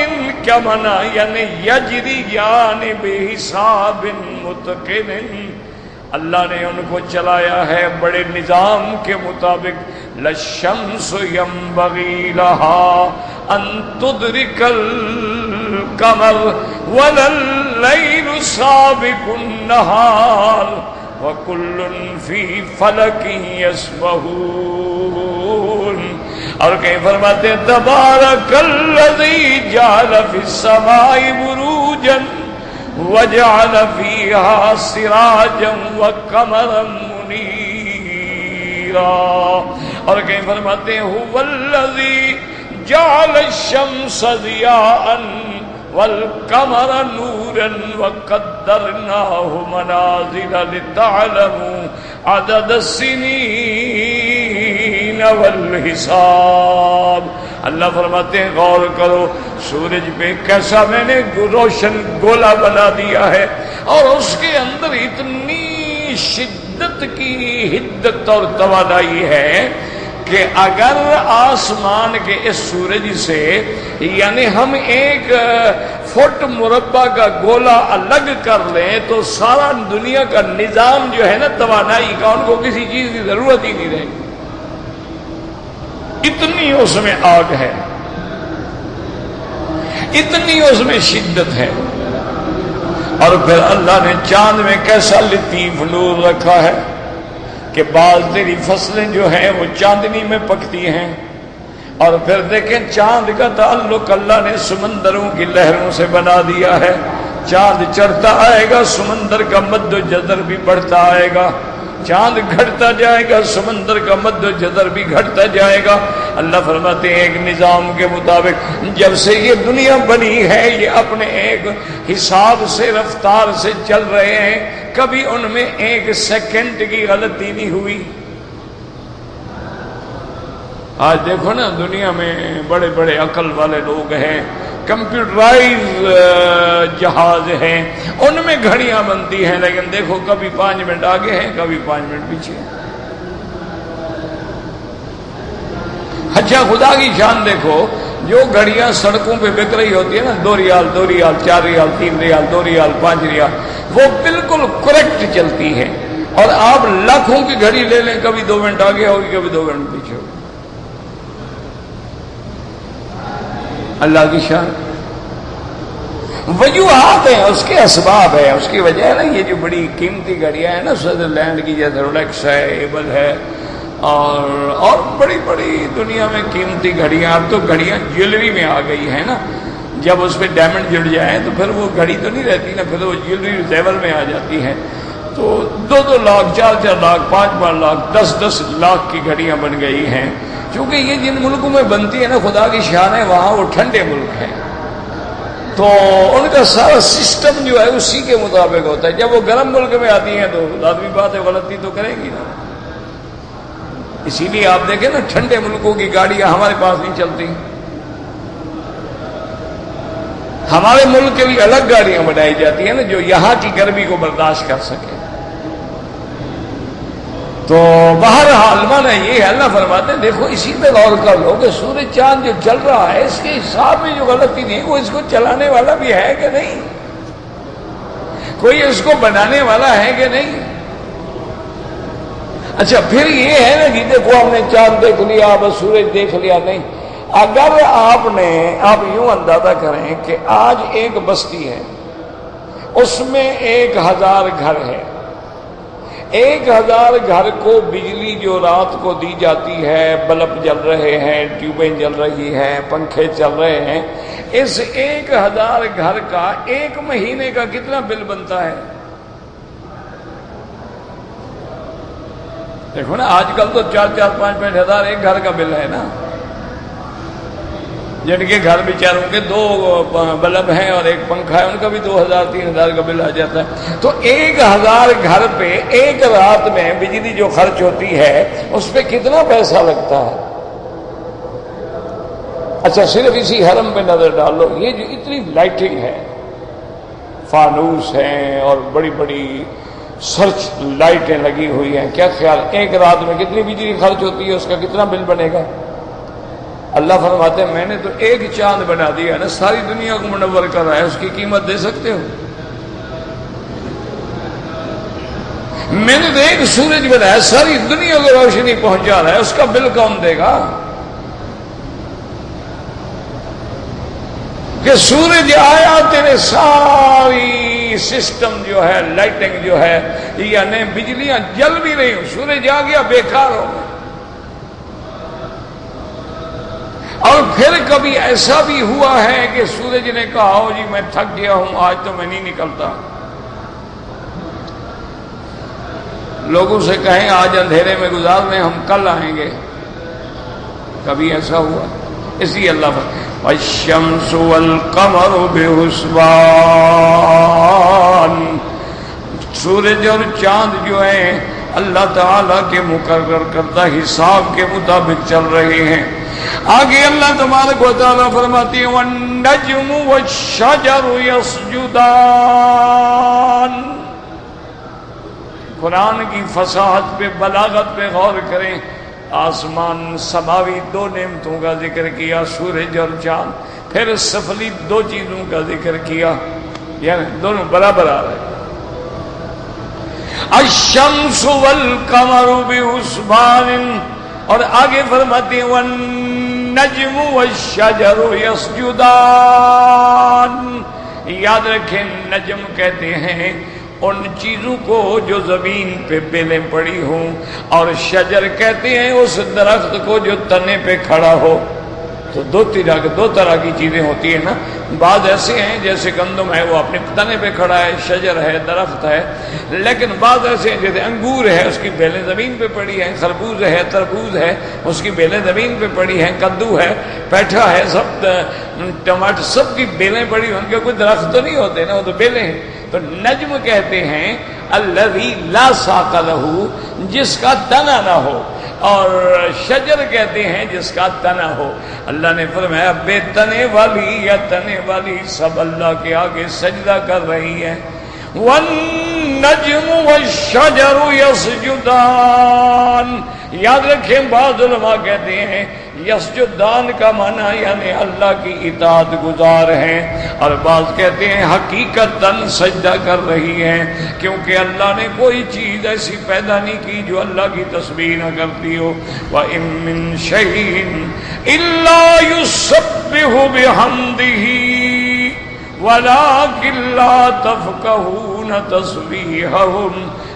کیا معنی یعنی یجریان بحساب متقن، اللہ نے ان کو چلایا ہے بڑے نظام کے مطابق۔ للشمس ينبغي لها ان تدرك القمر ولا الليل سابق النهار وكل في فلك يسبحون۔ اور کہیں فرماتے ہیں تبارک الذی جعل فی السماء بروجا وجعل فيها سراجا وقمرا منيرا۔ اور کہیں فرماتے ہیں هو الذی جعل الشمس ضیاء والقمر نورا وقدرناه منازل لتعلموا عدد السنين والحساب۔ اللہ فرماتے ہیں غور کرو سورج پہ کیسا میں نے روشن گولا بنا دیا ہے، اور اس کے اندر اتنی شدت کی حدت اور توانائی ہے کہ اگر آسمان کے اس سورج سے یعنی ہم ایک فٹ مربع کا گولا الگ کر لیں تو سارا دنیا کا نظام جو ہے نا توانائی کا، ان کو کسی چیز کی ضرورت ہی نہیں رہے گی، اتنی اس میں آگ ہے، اتنی اس میں شدت ہے۔ اور پھر اللہ نے چاند میں کیسا لطیف نور رکھا ہے کہ بعض تیری فصلیں جو ہیں وہ چاندنی میں پکتی ہیں، اور پھر دیکھیں چاند کا تعلق اللہ نے سمندروں کی لہروں سے بنا دیا ہے۔ چاند چڑھتا آئے گا سمندر کا مد و جزر بھی بڑھتا آئے گا، چاند گھٹتا جائے گا سمندر کا مد و جزر بھی گھٹتا جائے گا۔ اللہ فرماتے ہیں ایک نظام کے مطابق جب سے یہ دنیا بنی ہے یہ اپنے ایک حساب سے رفتار سے چل رہے ہیں، کبھی ان میں ایک سیکنڈ کی غلطی نہیں ہوئی۔ آج دیکھو نا دنیا میں بڑے بڑے عقل والے لوگ ہیں، کمپیوٹرائز جہاز ہیں، ان میں گھڑیاں بنتی ہیں، لیکن دیکھو کبھی 5 منٹ آگے ہیں کبھی 5 منٹ پیچھے۔ اچھا خدا کی شان دیکھو، جو گھڑیاں سڑکوں پہ بک رہی ہوتی ہے نا 2 ریال 2 ریال 4 ریال 3 ریال 2 ریال 5 ریال، وہ بالکل کریکٹ چلتی ہے، اور آپ لاکھوں کی گھڑی لے لیں کبھی 2 منٹ آگے ہوگی کبھی 2 منٹ پیچھے ہوگی۔ اللہ کی شان وجوہات ہیں، اس کے اسباب ہے، اس کی وجہ ہے نا یہ جو بڑی قیمتی گھڑیاں ہیں نا سوئٹزرلینڈ کی جیسے رولیکس ہے، ایبل ہے، اور بڑی بڑی دنیا میں قیمتی گھڑیاں، اب تو گھڑیاں جیولری میں آ گئی ہیں نا، جب اس پہ ڈائمنڈ جڑ جائیں تو پھر وہ گھڑی تو نہیں رہتی نا، پھر وہ جیولری زیور میں آ جاتی ہیں، تو 2-2 لاکھ 4-4 لاکھ 5-5 لاکھ 10-10 لاکھ کی گھڑیاں بن گئی ہیں۔ چونکہ یہ جن ملکوں میں بنتی ہے نا خدا کی شان ہے وہاں وہ ٹھنڈے ملک ہیں، تو ان کا سارا سسٹم جو ہے اسی کے مطابق ہوتا ہے۔ جب وہ گرم ملک میں آتی ہیں تو لازمی بات ہے غلطی تو کریں گی نا، اسی لیے آپ دیکھیں نا ٹھنڈے ملکوں کی گاڑیاں ہمارے پاس نہیں چلتی، ہمارے ملک کے لیے الگ گاڑیاں بنائی جاتی ہیں نا جو یہاں کی گرمی کو برداشت کر سکے. تو بہرحال مانا یہ ہے، اللہ فرماتے ہیں دیکھو اسی پہ غور کر لو کہ سورج چاند جو چل رہا ہے اس کے حساب میں جو غلطی نہیں، وہ اس کو چلانے والا بھی ہے کہ نہیں، کوئی اس کو بنانے والا ہے کہ نہیں. اچھا پھر یہ ہے نا کہ دیکھو ہم نے چاند دیکھ لیا بس سورج دیکھ لیا، نہیں. اگر آپ یوں اندازہ کریں کہ آج ایک بستی ہے، اس میں 1000 گھر ہے، 1000 گھر کو بجلی جو رات کو دی جاتی ہے، بلب جل رہے ہیں، ٹیوبیں جل رہی ہیں، پنکھے چل رہے ہیں، اس 1000 گھر کا ایک مہینے کا کتنا بل بنتا ہے؟ دیکھو نا آج کل تو 4-4 5-5 ہزار ایک گھر کا بل ہے نا. جن کے گھر بیچاروں کے 2 بلب ہیں اور ایک پنکھا ہے ان کا بھی 2000-3000 کا بل آ جاتا ہے. تو 1000 گھر پہ ایک رات میں بجلی جو خرچ ہوتی ہے اس پہ کتنا پیسہ لگتا ہے؟ اچھا صرف اسی حرم پہ نظر ڈالو، یہ جو اتنی لائٹنگ ہے، فانوس ہیں اور بڑی بڑی سرچ لائٹیں لگی ہوئی ہیں، کیا خیال ایک رات میں کتنی بجلی خرچ ہوتی ہے، اس کا کتنا بل بنے گا؟ اللہ فرماتے ہیں میں نے تو ایک چاند بنا دیا نا، ساری دنیا کو منور کر رہا ہے، اس کی قیمت دے سکتے ہو؟ میں نے تو ایک سورج بنایا، ساری دنیا کو روشنی پہنچا رہا ہے، اس کا بل کون دے گا؟ کہ سورج آیا تیرے ساری سسٹم جو ہے، لائٹنگ جو ہے، یعنی بجلیاں جل بھی رہی ہوں، سورج آ گیا بیکار ہو گیا. اور پھر کبھی ایسا بھی ہوا ہے کہ سورج نے کہا ہو جی میں تھک گیا ہوں آج تو میں نہیں نکلتا، لوگوں سے کہیں آج اندھیرے میں گزارنے ہم کل آئیں گے، کبھی ایسا ہوا؟ اسی اللہ پر الشمس والقمر بحسبان، سورج اور چاند جو ہیں اللہ تعالیٰ کے مقرر کردہ حساب کے مطابق چل رہے ہیں. آگے اللہ تبارک و تعالیٰ فرماتی ہے والنجم والشجر یسجدان. قرآن کی فصاحت پہ، بلاغت پہ غور کریں. آسمان سماوی 2 نعمتوں کا ذکر کیا، سورج اور چاند، پھر سفلی 2 چیزوں کا ذکر کیا، یعنی دونوں برابر آ رہے ہیں. الشمس والقمر بحسبان، اور آگے فرماتے ہیں والنجم والشجر یسجدان. یاد رکھیں نجم کہتے ہیں ان چیزوں کو جو زمین پہ بیلیں پڑی ہوں، اور شجر کہتے ہیں اس درخت کو جو تنے پہ کھڑا ہو. تو دو طرح کی چیزیں ہوتی ہیں نا. بعض ایسے ہیں جیسے گندم ہے وہ اپنے تنے پہ کھڑا ہے، شجر ہے، درخت ہے. لیکن بعض ایسے ہیں جیسے انگور ہے اس کی بیلیں زمین پہ پڑی ہیں، خربوز ہے، تربوز ہے اس کی بیلیں زمین پہ پڑی ہیں، کدو ہے، پیٹھا ہے، سب ٹماٹر سب کی بیلیں پڑی، ان کے کوئی درخت تو نہیں ہوتے نا، وہ تو بیلیں ہیں. تو نجم کہتے ہیں الذی لا ساق لہ، جس کا تنا نہ ہو، اور شجر کہتے ہیں جس کا تنا ہو. اللہ نے فرمایا بے تنے والی یا تنے والی سب اللہ کے آگے سجدہ کر رہی ہیں. والنجم والشجر یسجدان. یاد رکھیں بعض علماء کہتے ہیں یسجدان کا معنی یعنی اللہ کی اطاعت گزار ہیں، اور بعض کہتے ہیں حقیقتاً سجدہ کر رہی ہیں، کیونکہ اللہ نے کوئی چیز ایسی پیدا نہیں کی جو اللہ کی تسبیح نہ کرتی ہو. وَإِن مِّن شَيْءٍ إِلَّا يُسَبِّحُ بِحَمْدِهِ وَلَٰكِن لَّا تَفْقَهُونَ تَسْبِيحَهُمْ.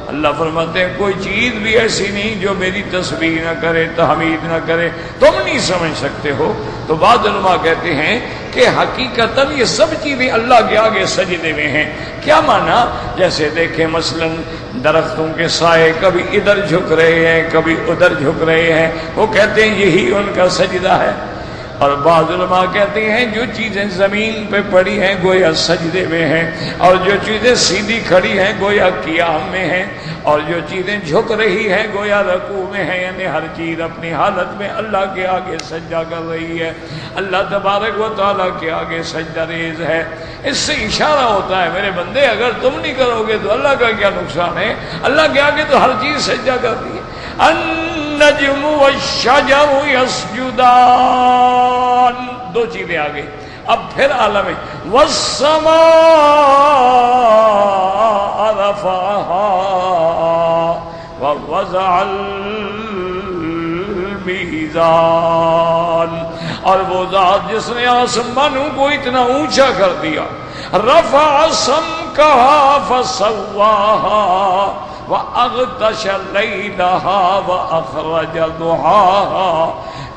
اللہ فرماتے ہیں کوئی چیز بھی ایسی نہیں جو میری تسبیح نہ کرے، تحمید نہ کرے، تم نہیں سمجھ سکتے ہو. تو بعض علماء کہتے ہیں کہ حقیقتاً یہ سب چیزیں اللہ کے آگے سجدے میں ہیں. کیا معنی؟ جیسے دیکھیں مثلا درختوں کے سائے کبھی ادھر جھک رہے ہیں کبھی ادھر جھک رہے ہیں، وہ کہتے ہیں یہی ان کا سجدہ ہے. اور بعض علماء کہتے ہیں جو چیزیں زمین پہ پڑی ہیں گویا سجدے میں ہیں، اور جو چیزیں سیدھی کھڑی ہیں گویا قیام میں ہیں، اور جو چیزیں جھک رہی ہیں گویا رکوع میں ہیں، یعنی ہر چیز اپنی حالت میں اللہ کے آگے سجدہ کر رہی ہے، اللہ تبارک و تعالیٰ کے آگے سجدہ ریز ہے۔ اس سے اشارہ ہوتا ہے میرے بندے اگر تم نہیں کرو گے تو اللہ کا کیا نقصان ہے، اللہ کے آگے تو ہر چیز سجدہ کرتی ہے۔ النجم والشجر یسجدان، دو چیزیں آگے، اب پھر عالم ہے والسماء رفعها ووضع المیزان، اور وہ ذات جس نے آسمانوں کو اتنا اونچا کر دیا، رفع سمکها فسواها وَأَغْطَشَ لَيْلَهَا وَأَخْرَجَ ضُحَاهَا،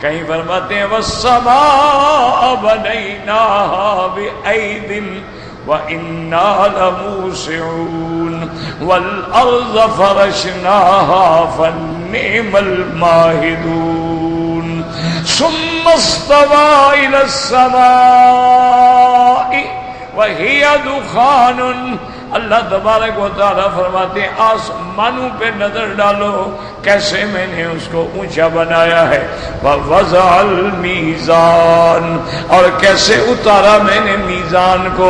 کہیں فرماتے ہیں وَالسَّمَاءَ بَنَيْنَاهَا بِأَيْدٍ وَإِنَّا لَمُوسِعُونَ وَالْأَرْضَ فَرَشْنَاهَا فَنِعْمَ الْمَاهِدُونَ ثُمَّ اسْتَوَى إِلَى السَّمَاءِ وَهِيَ دُخَانٌ، اللہ تبارک و تعالیٰ فرماتے ہیں آسمانوں پہ نظر ڈالو کیسے میں نے اس کو اونچا بنایا ہے، وَوَضَعَ الْمِيزَانَ، اور کیسے اتارا میں نے میزان کو۔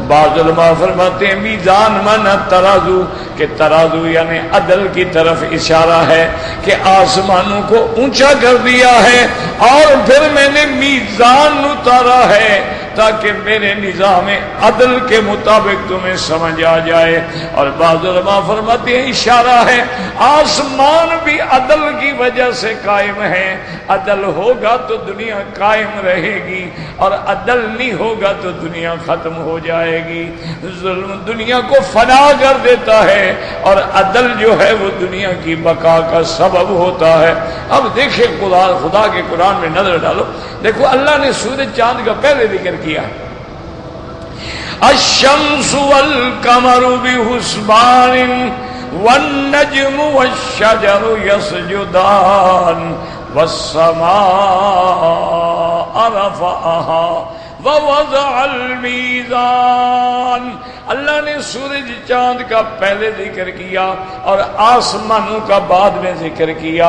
بعض علماء فرماتے ہیں میزان مانا ترازو، کہ ترازو یعنی عدل کی طرف اشارہ ہے کہ آسمانوں کو اونچا کر دیا ہے اور پھر میں نے میزان اتارا ہے تاکہ میرے نظام عدل کے مطابق تمہیں سمجھ آ جائے۔ اور بعض علماء فرماتے ہیں اشارہ ہے آسمان بھی عدل کی وجہ سے قائم ہے، عدل ہوگا تو دنیا قائم رہے گی، اور عدل نہیں ہوگا تو دنیا ختم ہو جائے گی۔ ظلم دنیا کو فنا کر دیتا ہے اور عدل جو ہے وہ دنیا کی بقا کا سبب ہوتا ہے۔ اب دیکھیں خدا کے قرآن میں نظر ڈالو، دیکھو اللہ نے سورج چاند کا پہلے ذکر کیا ہے، الشمس والقمر بحسبان والنجم والشجر يسجدان والسماء رفعها ووضع المیزان۔ اللہ نے سورج چاند کا پہلے ذکر کیا اور آسمانوں کا بعد میں ذکر کیا۔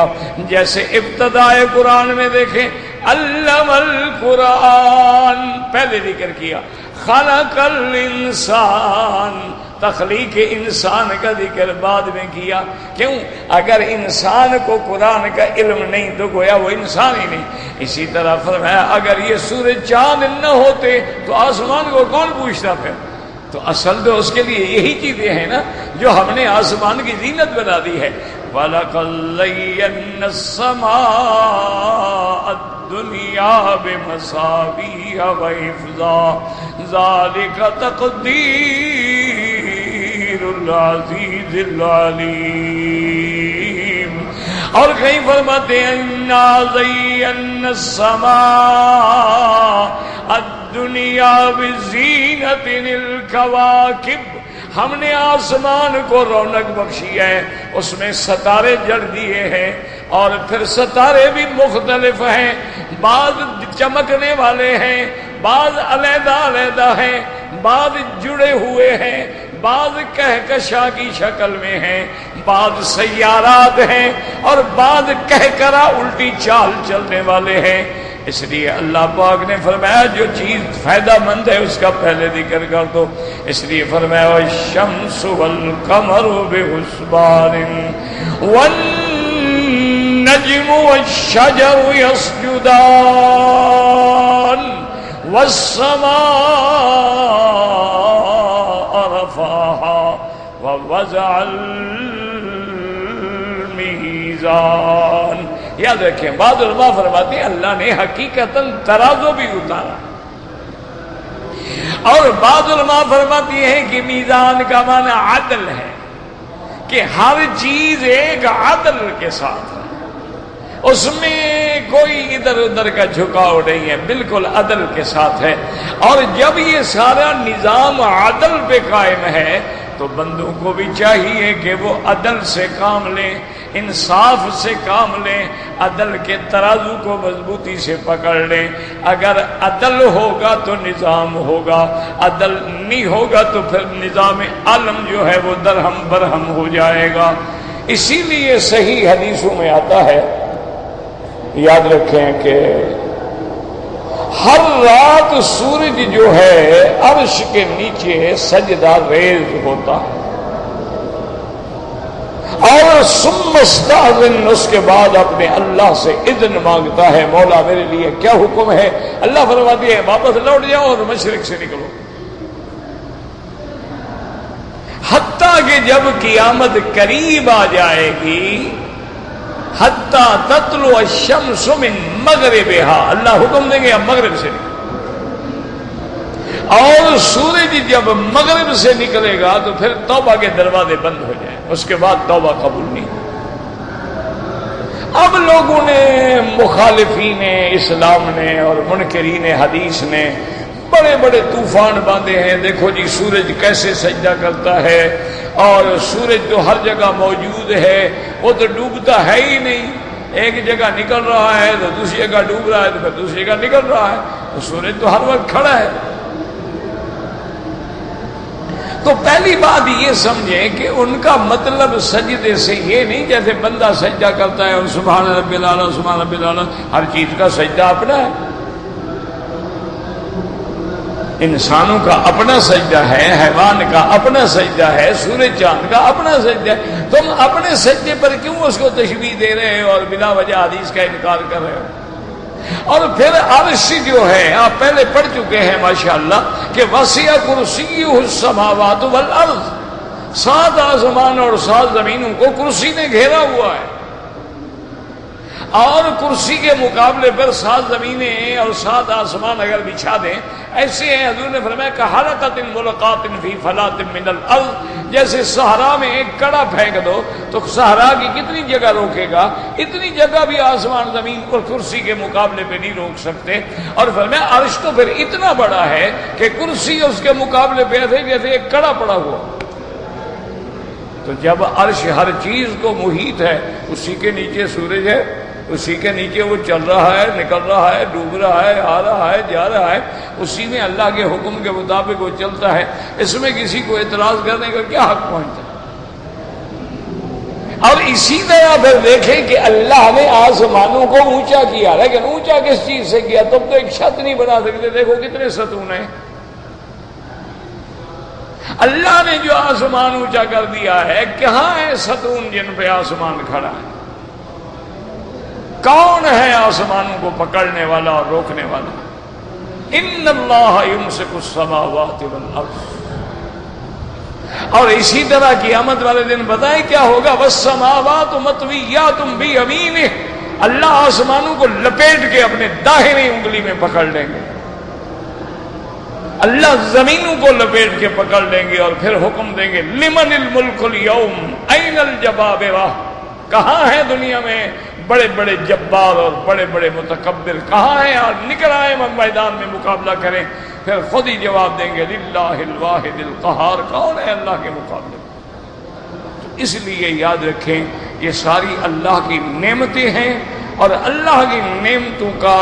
جیسے ابتدائے قرآن میں دیکھیں علم القرآن پہلے ذکر کیا، خلق الانسان تخلیق انسان کا ذکر بعد میں کیا۔ کیوں؟ اگر انسان کو قرآن کا علم نہیں تو گویا وہ انسان ہی نہیں۔ اسی طرح فرمایا اگر یہ سورج چاند نہ ہوتے تو آسمان کو کون پوچھتا پھر؟ تو اصل تو اس کے لیے یہی چیزیں ہیں نا جو ہم نے آسمان کی زینت بنا دی ہے۔ وَلَقَدْ زَيَّنَّا السَّمَاءَ الدُّنْيَا بِمَصَابِيحَ وَحِفْظًا ذَلِكَ تَقْدِيرُ الْعَزِيزِ الْعَلِيمِ۔ اور کہیں فرماتے ہیں اِنَّا زَيَّنَّا السَّمَاءَ الدُّنْيَا بِزِينَةٍ الْكَوَاكِبِ، ہم نے آسمان کو رونق بخشی ہے، اس میں ستارے جڑ دیے ہیں، اور پھر ستارے بھی مختلف ہیں، بعض چمکنے والے ہیں، بعض علیحدہ علیحدہ ہیں، بعض جڑے ہوئے ہیں، بعض کہکشاں کی شکل میں ہیں، بعض سیارات ہیں، اور بعض کہکرا الٹی چال چلنے والے ہیں۔ اس لیے اللہ پاک نے فرمایا جو چیز فائدہ مند ہے اس کا پہلے ذکر کر دو، اس لیے فرمایا والشمس والقمر بحسبان والنجم والشجر يسجدان والسماء رفعها ووضع المیزان۔ یاد رکھیں بعض علماء فرماتے ہیں اللہ نے حقیقتاً ترازو بھی اتارا، اور بعض علماء فرماتی ہیں کہ میزان کا معنی عدل ہے، کہ ہر چیز ایک عدل کے ساتھ ہے، اس میں کوئی ادھر ادھر کا جھکاؤ نہیں ہے، بالکل عدل کے ساتھ ہے۔ اور جب یہ سارا نظام عدل پہ قائم ہے تو بندوں کو بھی چاہیے کہ وہ عدل سے کام لیں، انصاف سے کام لیں، عدل کے ترازو کو مضبوطی سے پکڑ لیں۔ اگر عدل ہوگا تو نظام ہوگا، عدل نہیں ہوگا تو پھر نظام عالم جو ہے وہ درہم برہم ہو جائے گا۔ اسی لیے صحیح حدیثوں میں آتا ہے، یاد رکھیں کہ ہر رات سورج جو ہے عرش کے نیچے سجدہ ریز ہوتا ہے، اور ثم استأذن، اس کے بعد اپنے اللہ سے اذن مانگتا ہے، مولا میرے لیے کیا حکم ہے؟ اللہ فرماتی ہے واپس لوٹ جاؤ اور مشرق سے نکلو۔ حتیٰ کہ جب قیامت قریب آ جائے گی، حتیٰ تطلع الشمس من مغربها، اللہ حکم دیں گے اب مغرب سے نکلو، اور سورج جب مغرب سے نکلے گا تو پھر توبہ کے دروازے بند ہو جائیں، اس کے بعد توبہ قبول نہیں۔ اب لوگوں نے، مخالفین اسلام نے اور منکرین حدیث نے بڑے بڑے طوفان باندھے ہیں، دیکھو جی سورج کیسے سجدہ کرتا ہے، اور سورج تو ہر جگہ موجود ہے، وہ تو ڈوبتا ہے ہی نہیں، ایک جگہ نکل رہا ہے تو دوسری جگہ ڈوب رہا ہے تو پھر دوسری جگہ نکل رہا ہے، تو سورج تو ہر وقت کھڑا ہے۔ تو پہلی بات یہ سمجھیں کہ ان کا مطلب سجدے سے یہ نہیں جیسے بندہ سجدہ کرتا ہے اور سبحان رب الاعلیٰ سبحان رب الاعلیٰ، ہر چیز کا سجدہ اپنا ہے، انسانوں کا اپنا سجدہ ہے، حیوان کا اپنا سجدہ ہے، سورج چاند کا اپنا سجدہ ہے، تم اپنے سجدے پر کیوں اس کو تشبیہ دے رہے ہو اور بلا وجہ حدیث کا انکار کر رہے ہو؟ اور پھر عرش جو ہے، آپ پہلے پڑھ چکے ہیں ماشاءاللہ کہ وسع کرسیہ السماوات والارض، 7 آسمان اور 7 زمینوں کو کرسی نے گھیرا ہوا ہے، اور کرسی کے مقابلے پر 7 زمینیں اور 7 آسمان اگر بچھا دیں، ایسے ہیں حضور نے فرمایا کہ حلقۃ ملقات فی فلاۃ من الارض، جیسے صحرا میں ایک کڑا پھینک دو تو صحرا کی کتنی جگہ روکے گا، اتنی جگہ بھی آسمان زمین اور کرسی کے مقابلے پہ نہیں روک سکتے۔ اور فرمایا عرش تو پھر اتنا بڑا ہے کہ کرسی اس کے مقابلے پہ ایسے جیسے ایک کڑا پڑا ہوا۔ تو جب عرش ہر چیز کو محیط ہے، اسی کے نیچے سورج ہے، اسی کے نیچے وہ چل رہا ہے، نکل رہا ہے، ڈوب رہا ہے، آ رہا ہے، جا رہا ہے، اسی میں اللہ کے حکم کے مطابق وہ چلتا ہے، اس میں کسی کو اعتراض کرنے کا کیا حق پہنچتا ہے؟ اور اسی طرح پھر دیکھیں کہ اللہ نے آسمانوں کو اونچا کیا، لیکن اونچا کس چیز سے کیا؟ تم تو ایک چھت نہیں بنا سکتے، دیکھو کتنے ستون ہیں۔ اللہ نے جو آسمان اونچا کر دیا ہے، کہاں ہے ستون جن پہ آسمان کھڑا ہے؟ کون ہے آسمانوں کو پکڑنے والا اور روکنے والا؟ ان اللہ یمسک السماوات والارض۔ اور اسی طرح قیامت والے دن بتائیں کیا ہوگا؟ والسماوات مطویات بیمینہ، اللہ آسمانوں کو لپیٹ کے اپنے داہنی انگلی میں پکڑ لیں گے، اللہ زمینوں کو لپیٹ کے پکڑ لیں گے اور پھر حکم دیں گے لمن الملک اليوم این الجبابرہ، کہاں ہیں دنیا میں بڑے بڑے جبار اور بڑے بڑے متکبر، کہاں ہیں؟ اور نکل آئے میدان میں مقابلہ کریں۔ پھر خود ہی جواب دیں گے للہ الواحد القہار، کون ہے اللہ کے مقابلے؟ تو اس لیے یاد رکھیں یہ ساری اللہ کی نعمتیں ہیں، اور اللہ کی نعمتوں کا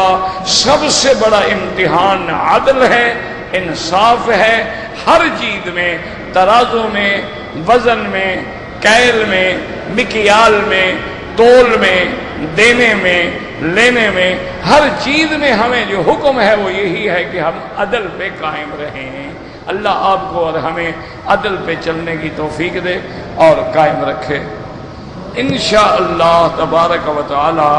سب سے بڑا امتحان عدل ہے، انصاف ہے، ہر چیز میں، ترازو میں، وزن میں، کیل میں، مکیال میں، تول میں، دینے میں، لینے میں، ہر چیز میں ہمیں جو حکم ہے وہ یہی ہے کہ ہم عدل پہ قائم رہیں۔ اللہ آپ کو اور ہمیں عدل پہ چلنے کی توفیق دے اور قائم رکھے انشاءاللہ تبارک و تعالی۔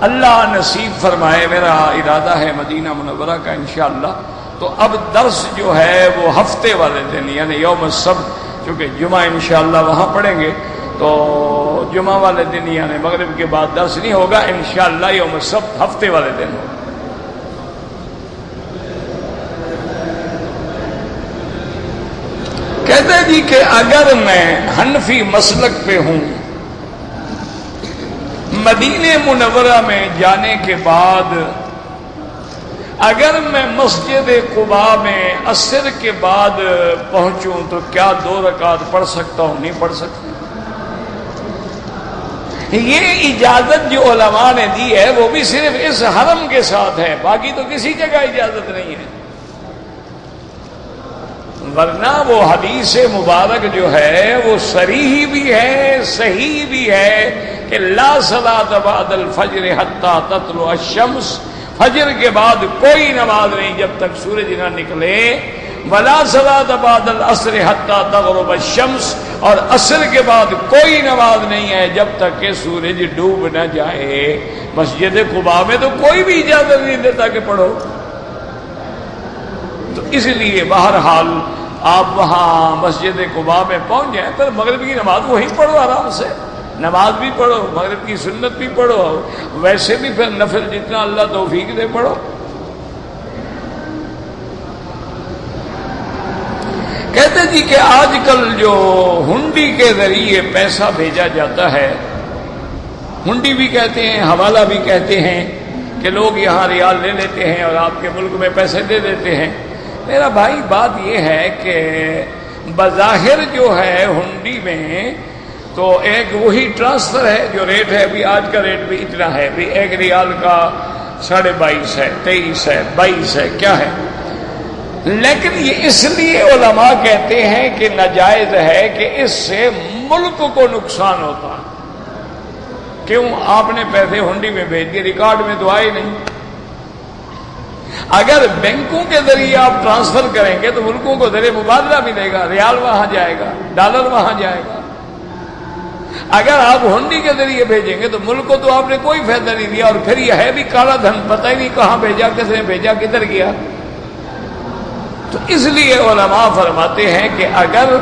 اللہ نصیب فرمائے، میرا ارادہ ہے مدینہ منورہ کا انشاءاللہ۔ تو اب درس جو ہے وہ ہفتے والے دن یعنی یوم السبت، چونکہ جمعہ انشاءاللہ وہاں پڑھیں گے، تو جمعہ والے دن یعنی مغرب کے بعد درس نہیں ہوگا انشاءاللہ، یوم السبت ہفتے والے دن ہوگا۔ کہتے ہیں جی کہ اگر میں حنفی مسلک پہ ہوں، مدینہ منورہ میں جانے کے بعد اگر میں مسجد قباء میں عصر کے بعد پہنچوں تو کیا 2 رکعت پڑھ سکتا ہوں؟ نہیں پڑھ سکتا۔ یہ اجازت جو علماء نے دی ہے وہ بھی صرف اس حرم کے ساتھ ہے، باقی تو کسی جگہ اجازت نہیں ہے۔ ورنہ وہ حدیث مبارک جو ہے وہ صریح بھی ہے، صحیح بھی ہے کہ لا صلاۃ بعد الفجر حتی تطلع الشمس، فجر کے بعد کوئی نماز نہیں جب تک سورج نہ نکلے، ولا صلاۃ بعد العصر حتی تغرب الشمس، اور عصر کے بعد کوئی نماز نہیں ہے جب تک کہ سورج ڈوب نہ جائے۔ مسجد قباء میں تو کوئی بھی اجازت نہیں دیتا کہ پڑھو۔ تو اس لیے بہرحال آپ وہاں مسجد قباء میں پہنچ جائیں تو مغرب کی نماز وہیں پڑھو، آرام سے نماز بھی پڑھو، مغرب کی سنت بھی پڑھو، ویسے بھی پھر نفل جتنا اللہ توفیق دے پڑھو۔ کہتے جی کہ آج کل جو ہنڈی کے ذریعے پیسہ بھیجا جاتا ہے، ہنڈی بھی کہتے ہیں، حوالہ بھی کہتے ہیں، کہ لوگ یہاں ریال لے لیتے ہیں اور آپ کے ملک میں پیسے دے دیتے ہیں۔ میرا بھائی بات یہ ہے کہ بظاہر جو ہے ہنڈی میں تو ایک وہی ٹرانسفر ہے جو ریٹ ہے، ابھی آج کا ریٹ بھی اتنا ہے، بھی 1 ریال کا 22.5 ہے، 23 ہے، 22 ہے، کیا ہے؟ لیکن یہ اس لیے علماء کہتے ہیں کہ ناجائز ہے کہ اس سے ملک کو نقصان ہوتا ہے۔ کیوں؟ آپ نے پیسے ہنڈی میں بھیج دیے، ریکارڈ میں تو آئے نہیں۔ اگر بینکوں کے ذریعے آپ ٹرانسفر کریں گے تو ملکوں کو ذریعے مبادلہ ملے گا، ریال وہاں جائے گا، ڈالر وہاں جائے گا۔ اگر آپ ہنڈی کے ذریعے بھیجیں گے تو ملک کو تو آپ نے کوئی فائدہ نہیں دیا، اور پھر یہ ہے بھی کالا دھن، پتہ ہی نہیں کہاں بھیجا، کس نے بھیجا، کدھر گیا۔ تو اس لیے علماء فرماتے ہیں کہ اگر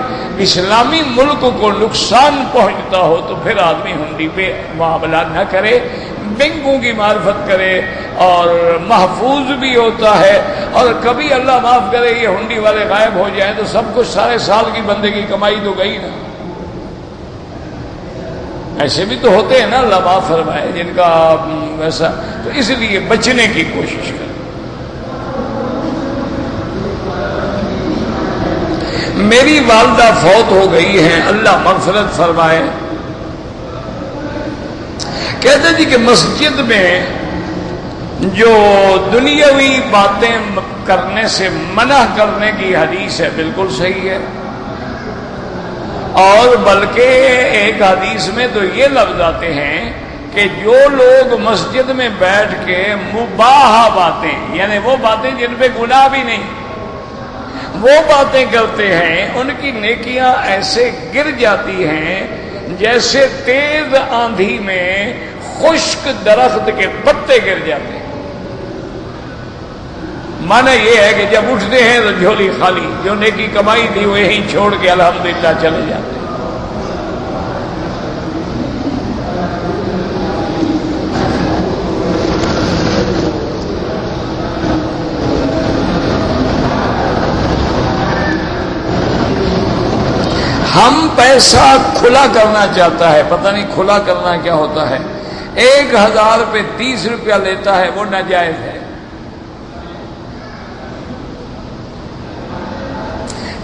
اسلامی ملک کو نقصان پہنچتا ہو تو پھر آدمی ہنڈی پہ معاملہ نہ کرے، بینکوں کی معرفت کرے، اور محفوظ بھی ہوتا ہے۔ اور کبھی اللہ معاف کرے یہ ہنڈی والے غائب ہو جائیں تو سب کچھ سارے سال کی بندے کی کمائی تو گئی نا۔ ایسے بھی تو ہوتے ہیں نا، اللہ معاف فرمائے، جن کا ویسا، تو اس لیے بچنے کی کوشش کریں۔ میری والدہ فوت ہو گئی ہیں، اللہ مغفرت فرمائے۔ کہتے جی کہ مسجد میں جو دنیاوی باتیں کرنے سے منع کرنے کی حدیث ہے، بالکل صحیح ہے، اور بلکہ ایک حدیث میں تو یہ لفظ آتے ہیں کہ جو لوگ مسجد میں بیٹھ کے مباح باتیں، یعنی وہ باتیں جن پہ گناہ بھی نہیں، وہ باتیں کرتے ہیں، ان کی نیکیاں ایسے گر جاتی ہیں جیسے تیز آندھی میں خشک درخت کے پتے گر جاتے ہیں۔ معنی یہ ہے کہ جب اٹھتے ہیں تو جھولی خالی، جو نیکی کمائی تھی وہ یہیں چھوڑ کے الحمدللہ چلے جاتے ہیں۔ ہم پیسہ کھلا کرنا چاہتا ہے، پتہ نہیں کھلا کرنا کیا ہوتا ہے، 1000 پہ 30 روپیہ لیتا ہے، وہ ناجائز ہے۔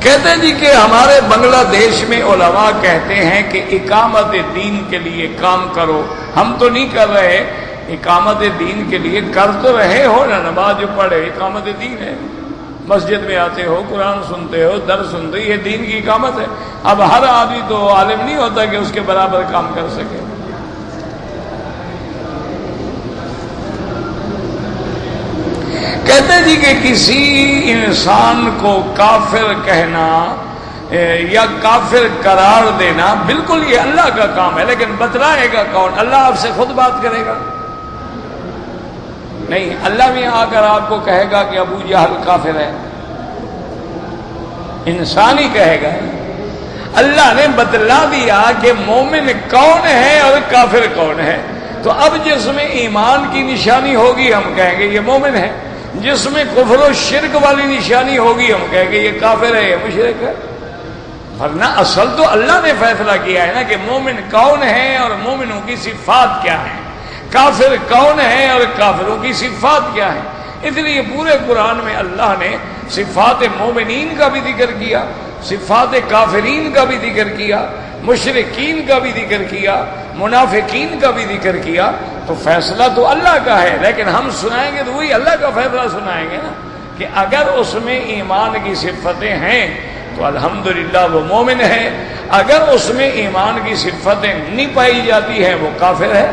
کہتے جی کہ ہمارے بنگلہ دیش میں علماء کہتے ہیں کہ اقامت دین کے لیے کام کرو، ہم تو نہیں کر رہے، اقامت دین کے لیے کر تو رہے ہو نا، نماز جو پڑھے اقامت دین ہے، مسجد میں آتے ہو، قرآن سنتے ہو، درس سنتے ہو، یہ دین کی اقامت ہے۔ اب ہر آدمی تو عالم نہیں ہوتا کہ اس کے برابر کام کر سکے۔ کہتے جی کہ کسی انسان کو کافر کہنا یا کافر قرار دینا بالکل یہ اللہ کا کام ہے، لیکن بتلائے گا کون؟ اللہ آپ سے خود بات کرے گا؟ نہیں، اللہ بھی آ کر آپ کو کہے گا کہ ابو جہل کافر ہے، انسان ہی کہے گا۔ اللہ نے بتلا دیا کہ مومن کون ہے اور کافر کون ہے، تو اب جس میں ایمان کی نشانی ہوگی ہم کہیں گے یہ مومن ہے، جس میں کفر و شرک والی نشانی ہوگی ہم کہیں گے یہ کافر ہے، یہ مشرک ہے۔ ورنہ اصل تو اللہ نے فیصلہ کیا ہے نا کہ مومن کون ہے اور مومنوں کی صفات کیا ہے، کافر کون ہے اور کافروں کی صفات کیا ہے۔ اس لیے پورے قرآن میں اللہ نے صفات مومنین کا بھی ذکر کیا، صفات کافرین کا بھی ذکر کیا، مشرکین کا بھی ذکر کیا، منافقین کا بھی ذکر کیا۔ تو فیصلہ تو اللہ کا ہے، لیکن ہم سنائیں گے تو وہی اللہ کا فیصلہ سنائیں گے نا، کہ اگر اس میں ایمان کی صفتیں ہیں تو الحمدللہ وہ مومن ہے، اگر اس میں ایمان کی صفتیں نہیں پائی جاتی ہیں وہ کافر ہے۔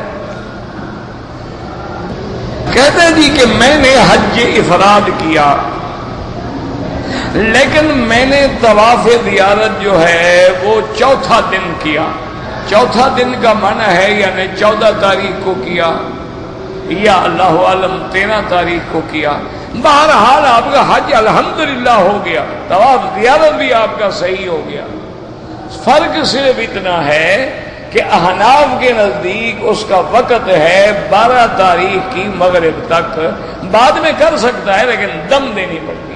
کہتے ہیں جی کہ میں نے حج افراد کیا، لیکن میں نے طواف زیارت جو ہے وہ چوتھا دن کیا۔ چوتھا دن کا معنی ہے یعنی 14 تاریخ کو کیا یا اللہ عالم 13 تاریخ کو کیا، بہرحال آپ کا حج الحمدللہ ہو گیا، طواف زیارت بھی آپ کا صحیح ہو گیا۔ فرق صرف اتنا ہے کہ احناف کے نزدیک اس کا وقت ہے 12 تاریخ کی مغرب تک، بعد میں کر سکتا ہے لیکن دم دینی پڑتی ہے،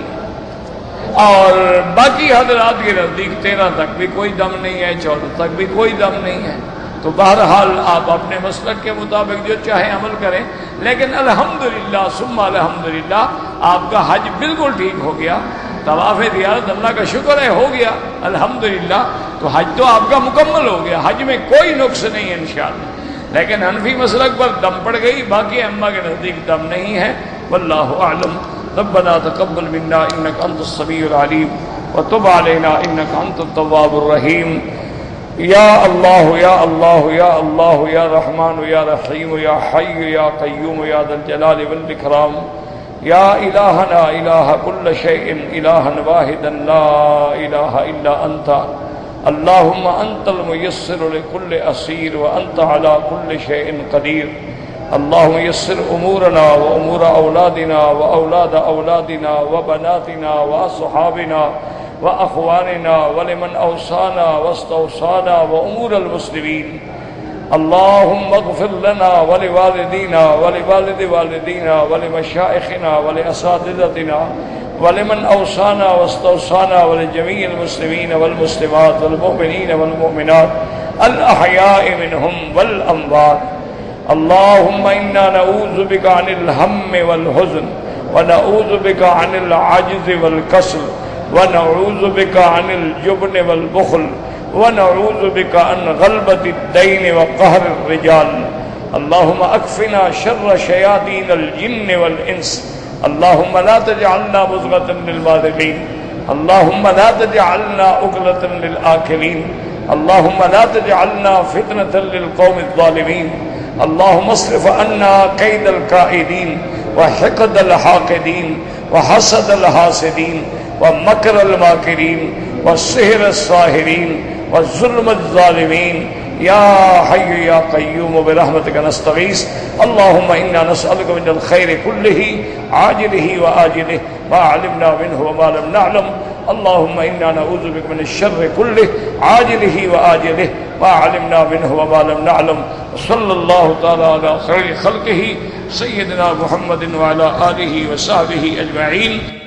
اور باقی حضرات کے نزدیک 13 تک بھی کوئی دم نہیں ہے، 14 تک بھی کوئی دم نہیں ہے۔ تو بہرحال آپ اپنے مسلک کے مطابق جو چاہیں عمل کریں، لیکن الحمدللہ ثم الحمدللہ آپ کا حج بالکل ٹھیک ہو گیا، طواف زیارت اللہ کا شکر ہے ہو گیا الحمدللہ، تو حج تو آپ کا مکمل ہو گیا، حج میں کوئی نقص نہیں ہے انشاءاللہ۔ لیکن حنفی مسلک پر دم پڑ گئی، باقی ائمہ کے نزدیک دم نہیں ہے، واللہ اعلم۔ ربنا تقبل منا انك انت السميع العليم وتب علينا انك انت التواب الرحيم۔ یا اللہ یا اللہ یا اللہ یا رحمان یا رحیم یا حی یا قیوم یا ذا الجلال والاکرام، یا الہنا الہ کل شیء الہا واحدا لا الہ الا انت، اللہم انت المیسر لکل اسیر وانت علی کل شیء قدیر، اللہم یسر امورنا و امور اولادنا و اولاد اولادنا و بناتنا و اصحابنا واخواننا ولمن اوصانا واستوصانا وامور المسلمین، اللهم اغفر لنا ولوالدينا ولوالد والدينا ولمشائخنا ولأساتذتنا ولمن اوصانا واستوصانا ولجميع المسلمين والمسلمات والمؤمنين والمؤمنات الاحياء منهم والاموات، اللهم انا نعوذ بك عن الهم والحزن ونعوذ بك عن العجز والكسل ونعوذ بك عن الجبن والبخل ونعوذ بك عن غلبة الدين وقهر الرجال، اللهم اكفنا شر شياطين الجن والانس، اللهم لا تجعلنا مزغة للماذقين، اللهم لا تجعلنا أكلة للآكلين، اللهم لا تجعلنا فتنة للقوم الظالمين، اللهم اصرف عنا كيد الكائدين وحقد الحاقدين وحسد الحاسدين ومكر الماكرين والسحر الساحرين والظلم الظالمين، يا حي يا قيوم برحمتك نستغيث، اللهم إنا نسألك من الخير كله عاجله وآجله ما علمنا منه وما لم نعلم، اللهم إنا نعوذ بك من الشر كله عاجله وآجله ما علمنا منه وما لم نعلم، صلى الله تعالى على خير خلقه سيدنا محمد وعلى آله وصحبه أجمعين۔